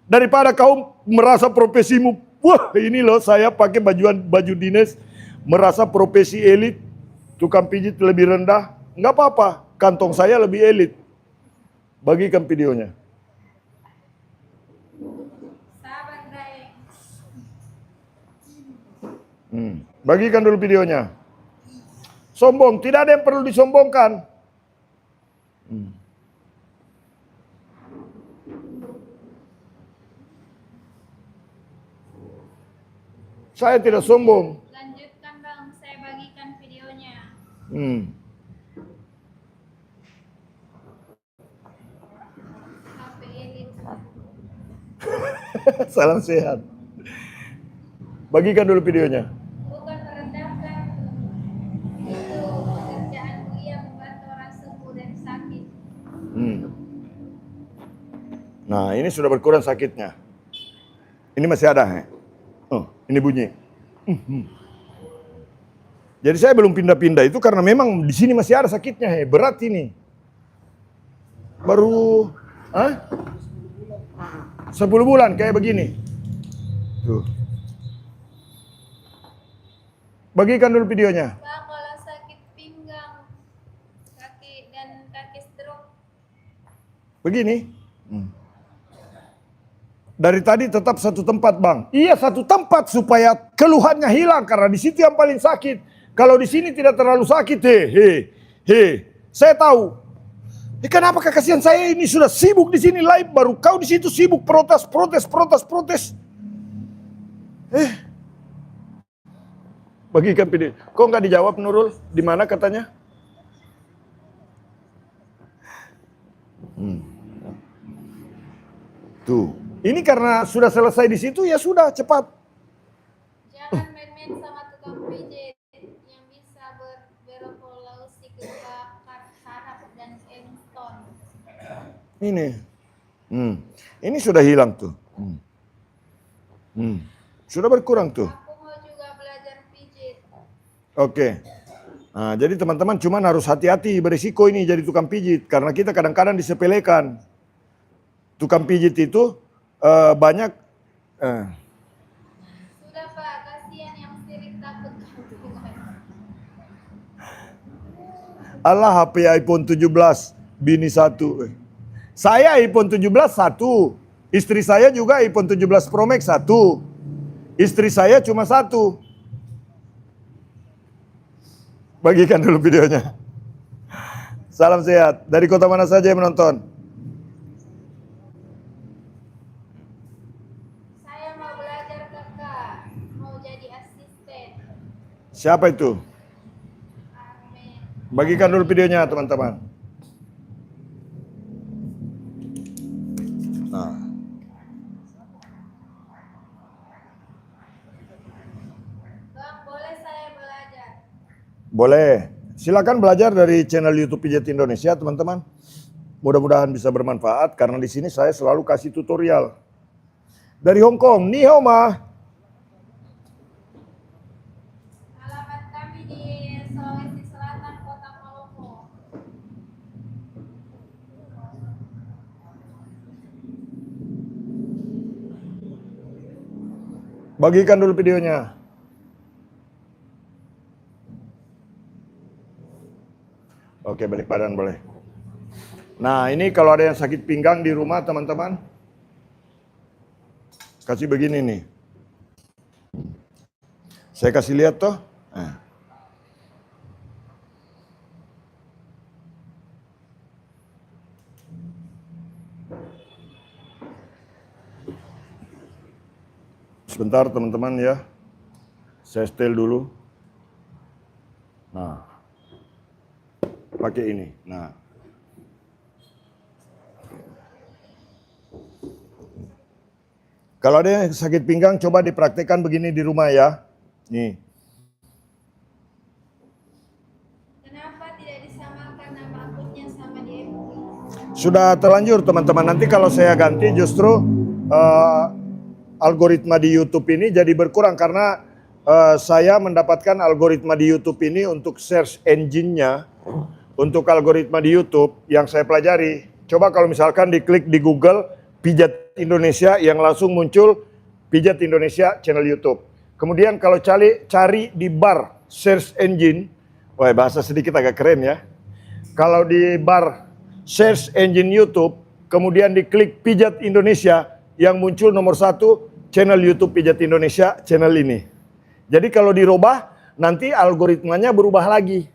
A: Daripada kau merasa profesimu, wah ini loh saya pakai baju dinas, merasa profesi elit, tukang pijit lebih rendah. Enggak apa-apa, kantong saya lebih elit. Bagikan videonya. Bagikan dulu videonya. Sombong, tidak ada yang perlu disombongkan. Saya tidak sombong.
B: Lanjutkan bang, saya bagikan videonya.
A: Salam sehat. Bagikan dulu videonya.
B: Bukan merendahkan. Itu pekerjaan mulia membantu orang sembuh dari sakit.
A: Nah, ini sudah berkurang sakitnya. Ini masih ada, Oh, ini bunyi. Jadi saya belum pindah-pindah itu karena memang di sini masih ada sakitnya, berat ini. Baru 10 bulan kayak begini. Tuh. Bagikan dulu videonya.
B: Pak, kalau sakit pinggang, kaki dan kaki stroke.
A: Begini. Dari tadi tetap satu tempat, Bang. Iya, satu tempat supaya keluhannya hilang karena di situ yang paling sakit. Kalau di sini tidak terlalu sakit, saya tahu. Kenapa kekasihan saya ini sudah sibuk di sini live, baru kau di situ sibuk protes. Bagikan video. Kok nggak dijawab, Nurul? Di mana katanya? Tuh, ini karena sudah selesai di situ ya sudah cepat.
B: Jangan main-main sama tukang pijit yang bisa berevolusi ke saraf dan Kingston.
A: Ini. Ini sudah hilang tuh. Sudah berkurang tuh.
B: Aku mau juga belajar pijit.
A: Oke. Nah, jadi teman-teman cuman harus hati-hati berisiko ini jadi tukang pijit. Karena kita kadang-kadang disepelekan. Tukang pijit itu banyak.
B: Sudah Pak, kasihan yang sirik takut Tuhan.
A: Allah HP iPhone 17, bini 1. Saya iPhone 17 1. Istri saya juga iPhone 17 Pro Max 1. Istri saya cuma 1. Bagikan dulu videonya. Salam sehat. Dari kota mana saja yang menonton?
B: Saya mau belajar kakak, mau jadi asisten.
A: Siapa itu?
B: Amin.
A: Bagikan dulu videonya teman-teman. Nah.
B: Bang, boleh saya belajar?
A: Boleh. Silakan belajar dari channel YouTube Pijat Indonesia, teman-teman. Mudah-mudahan bisa bermanfaat karena di sini saya selalu kasih tutorial. Dari Hong Kong, ni hao ma.
B: Alamat kami di Sulawesi Selatan, Kota Palopo.
A: Bagikan dulu videonya. Oke, balik badan boleh. Nah, ini kalau ada yang sakit pinggang di rumah, teman-teman. Kasih begini nih. Saya kasih lihat toh. Sebentar teman-teman ya. Saya setel dulu. Nah. Pakai ini. Nah. Kalau ada yang sakit pinggang coba dipraktekkan begini di rumah ya. Nih.
B: Kenapa tidak disamakan nama akunnya sama di FB?
A: Sudah terlanjur teman-teman. Nanti kalau saya ganti justru algoritma di YouTube ini jadi berkurang karena saya mendapatkan algoritma di YouTube ini untuk search engine-nya, untuk algoritma di YouTube yang saya pelajari. Coba kalau misalkan diklik di Google Pijat Indonesia yang langsung muncul Pijat Indonesia channel YouTube. Kemudian kalau cari di bar search engine, wah bahasa sedikit agak keren ya. Kalau di bar search engine YouTube, kemudian diklik Pijat Indonesia, yang muncul nomor 1 channel YouTube Pijat Indonesia, channel ini. Jadi kalau dirubah, nanti algoritmanya berubah lagi.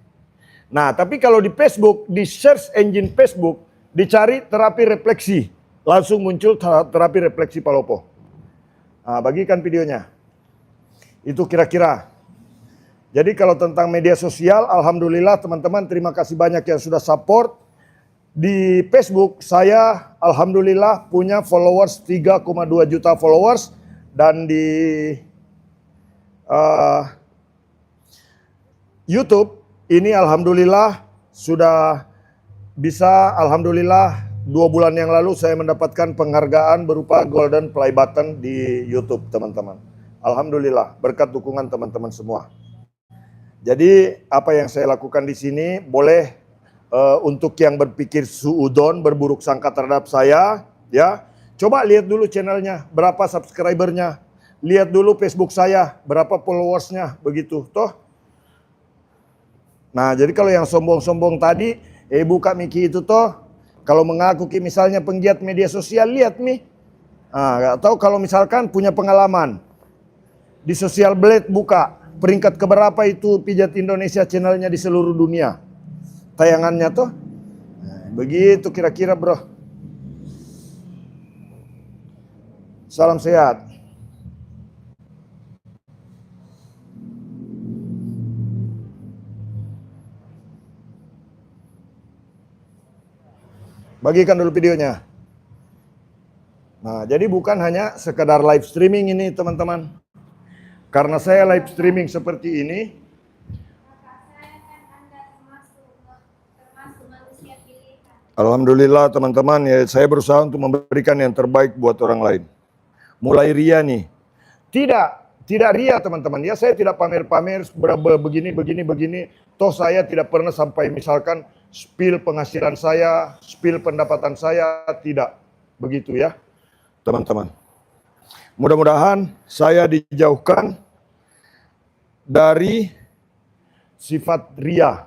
A: Nah, tapi kalau di Facebook, di search engine Facebook, dicari terapi refleksi, langsung muncul terapi refleksi Palopo. Nah, bagikan videonya. Itu kira-kira. Jadi kalau tentang media sosial, alhamdulillah teman-teman terima kasih banyak yang sudah support. Di Facebook saya alhamdulillah punya followers 3,2 juta followers, dan di YouTube ini alhamdulillah sudah bisa, alhamdulillah 2 bulan yang lalu saya mendapatkan penghargaan berupa Golden Play Button di YouTube, teman-teman. Alhamdulillah berkat dukungan teman-teman semua. Jadi apa yang saya lakukan di sini boleh untuk yang berpikir suudon, berburuk sangka terhadap saya, ya. Coba lihat dulu channelnya, berapa subscribernya. Lihat dulu Facebook saya, berapa followersnya, begitu, toh. Nah, jadi kalau yang sombong-sombong tadi, buka Miki itu toh, kalau mengaku misalnya penggiat media sosial, lihat Mi. Nah, gak tahu kalau misalkan punya pengalaman di Social Blade, buka peringkat keberapa itu Pijat Indonesia channelnya di seluruh dunia. Tayangannya tuh, nah, begitu kira-kira bro. Salam sehat. Bagikan dulu videonya. Nah, jadi bukan hanya sekedar live streaming ini teman-teman. Karena saya live streaming seperti ini, alhamdulillah teman-teman, ya saya berusaha untuk memberikan yang terbaik buat orang lain. Mulai ria nih. Tidak ria teman-teman. Ya saya tidak pamer-pamer begini. Toh saya tidak pernah sampai misalkan spill penghasilan saya, spill pendapatan saya, tidak. Begitu ya teman-teman. Mudah-mudahan saya dijauhkan dari sifat ria.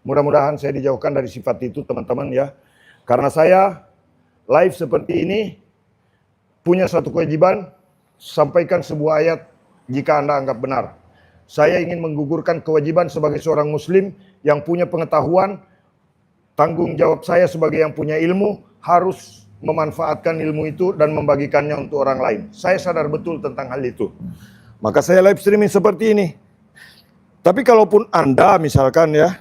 A: Mudah-mudahan saya dijauhkan dari sifat itu teman-teman ya. Karena saya live seperti ini punya satu kewajiban, sampaikan sebuah ayat jika Anda anggap benar. Saya ingin menggugurkan kewajiban sebagai seorang muslim yang punya pengetahuan. Tanggung jawab saya sebagai yang punya ilmu harus memanfaatkan ilmu itu dan membagikannya untuk orang lain. Saya sadar betul tentang hal itu. Maka saya live streaming seperti ini. Tapi kalaupun Anda misalkan ya,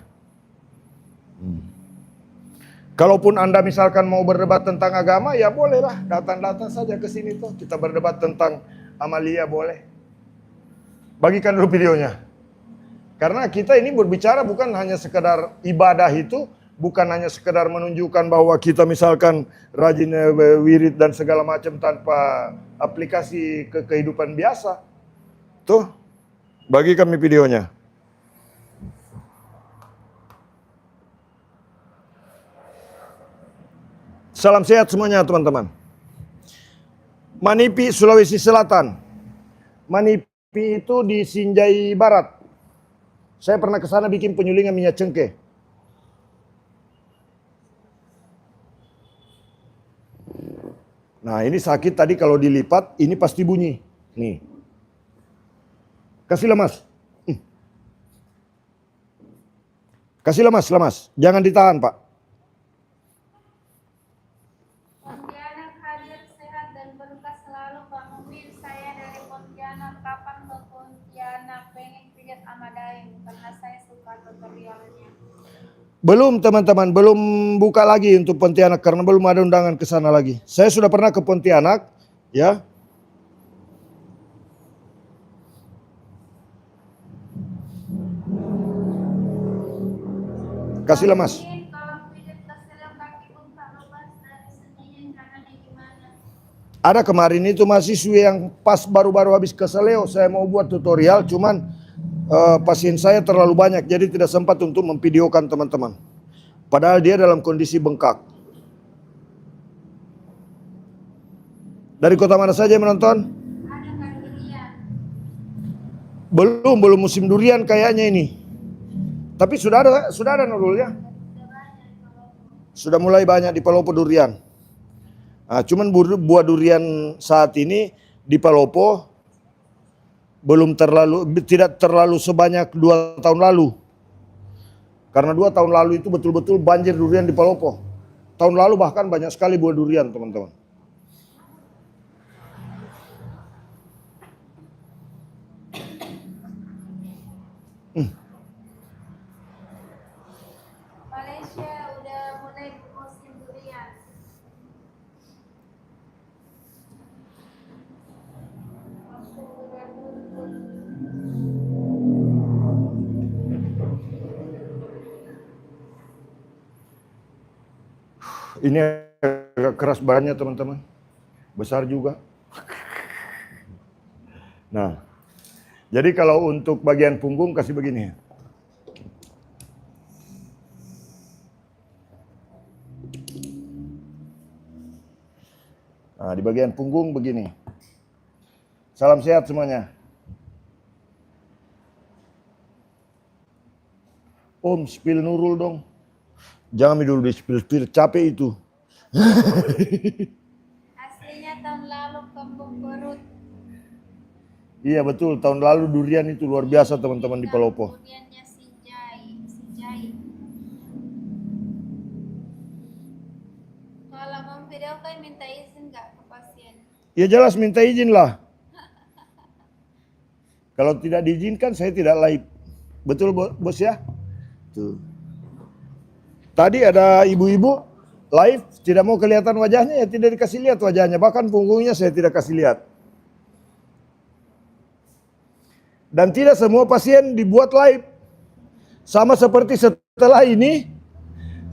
A: kalaupun Anda misalkan mau berdebat tentang agama, ya bolehlah, datang-datang saja ke sini tuh. Kita berdebat tentang Amalia boleh. Bagikan dulu videonya. Karena kita ini berbicara bukan hanya sekedar ibadah itu, bukan hanya sekedar menunjukkan bahwa kita misalkan rajin wirid dan segala macam tanpa aplikasi ke kehidupan biasa. Tuh, bagi kami videonya. Salam sehat semuanya teman-teman. Manipi, Sulawesi Selatan. Manipi itu di Sinjai Barat. Saya pernah ke sana bikin penyulingan minyak cengkeh. Nah ini sakit tadi kalau dilipat, ini pasti bunyi. Nih. Kasih lemas. Kasih lemas. Jangan ditahan Pak.
B: Pontianak hadir sehat dan berkah selalu Pak Mumin. Saya dari Pontianak, kapan ke Pontianak? Pengen pijat Amadaeng karena saya suka tutorialnya.
A: Belum teman-teman, belum buka lagi untuk Pontianak karena belum ada undangan ke sana lagi. Saya sudah pernah ke Pontianak, ya. Kasih lemas. Ada kemarin itu mahasiswa yang pas baru-baru habis ke Seleo, saya mau buat tutorial, cuman pasien saya terlalu banyak, jadi tidak sempat untuk memvideokan teman-teman. Padahal dia dalam kondisi bengkak. Dari kota mana saja yang menonton? Belum musim durian kayaknya ini. Tapi sudah ada Nurul ya? Sudah mulai banyak di Palopo durian. Nah, cuman buah durian saat ini di Palopo tidak terlalu sebanyak 2 tahun lalu. Karena 2 tahun lalu itu betul-betul banjir durian di Palopo. Tahun lalu bahkan banyak sekali buah durian teman-teman.
B: Malaysia udah mulai
A: Ini agak keras bahannya teman-teman. Besar juga. Nah, jadi kalau untuk bagian punggung kasih begini. Nah, di bagian punggung begini. Salam sehat semuanya. Om, spill Nurul dong. Jangan dulu di spill, capek itu.
B: Aslinya tahun lalu kembung perut.
A: Iya betul, tahun lalu durian itu luar biasa teman-teman di Palopo.
B: Duriannya si Jai. Kalau mau video kan minta izin nggak ke pasien?
A: Ya jelas minta izin lah. Kalau tidak diizinkan saya tidak live. Betul bos ya? Tuh. Tadi ada ibu-ibu live tidak mau kelihatan wajahnya, ya tidak dikasih lihat wajahnya. Bahkan punggungnya saya tidak kasih lihat. Dan tidak semua pasien dibuat live. Sama seperti setelah ini,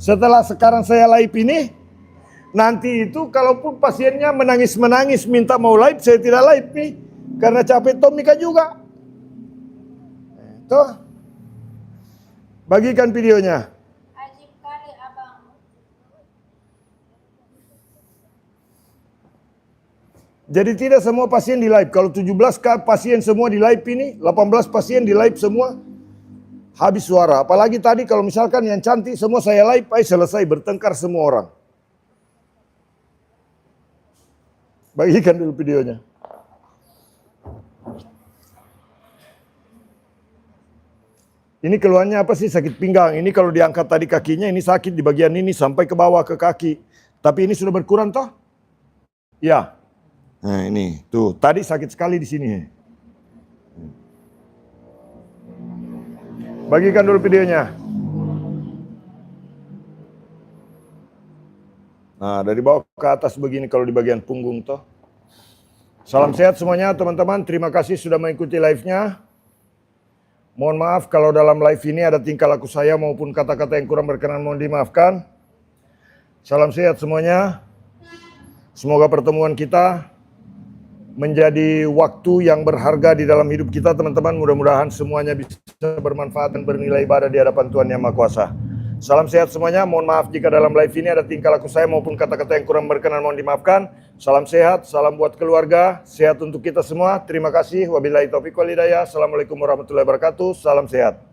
A: setelah sekarang saya live ini, nanti itu kalaupun pasiennya menangis-menangis minta mau live, saya tidak live nih. Karena capek Tomika juga. Tuh. Bagikan videonya.
B: Ajib kali abang.
A: Jadi tidak semua pasien di live. Kalau 17 pasien semua di live ini, 18 pasien di live semua, habis suara. Apalagi tadi kalau misalkan yang cantik semua saya live, selesai bertengkar semua orang. Bagikan dulu videonya. Ini keluhannya apa sih? Sakit pinggang. Ini kalau diangkat tadi kakinya, ini sakit di bagian ini sampai ke bawah ke kaki. Tapi ini sudah berkurang toh? Ya. Nah ini, tuh tadi sakit sekali di sini. Bagikan dulu videonya. Nah dari bawah ke atas begini kalau di bagian punggung toh. Salam sehat semuanya teman-teman. Terima kasih sudah mengikuti live-nya. Mohon maaf kalau dalam live ini ada tingkah laku saya maupun kata-kata yang kurang berkenan, mohon dimaafkan. Salam sehat semuanya. Semoga pertemuan kita menjadi waktu yang berharga di dalam hidup kita teman-teman. Mudah-mudahan semuanya bisa bermanfaat dan bernilai ibadah di hadapan Tuhan Yang Maha Kuasa. Salam sehat semuanya. Mohon maaf jika dalam live ini ada tingkah laku saya maupun kata-kata yang kurang berkenan, mohon dimaafkan. Salam sehat, salam buat keluarga, sehat untuk kita semua. Terima kasih. Wabillahi taufiq wal hidayah. Assalamualaikum warahmatullahi wabarakatuh. Salam sehat.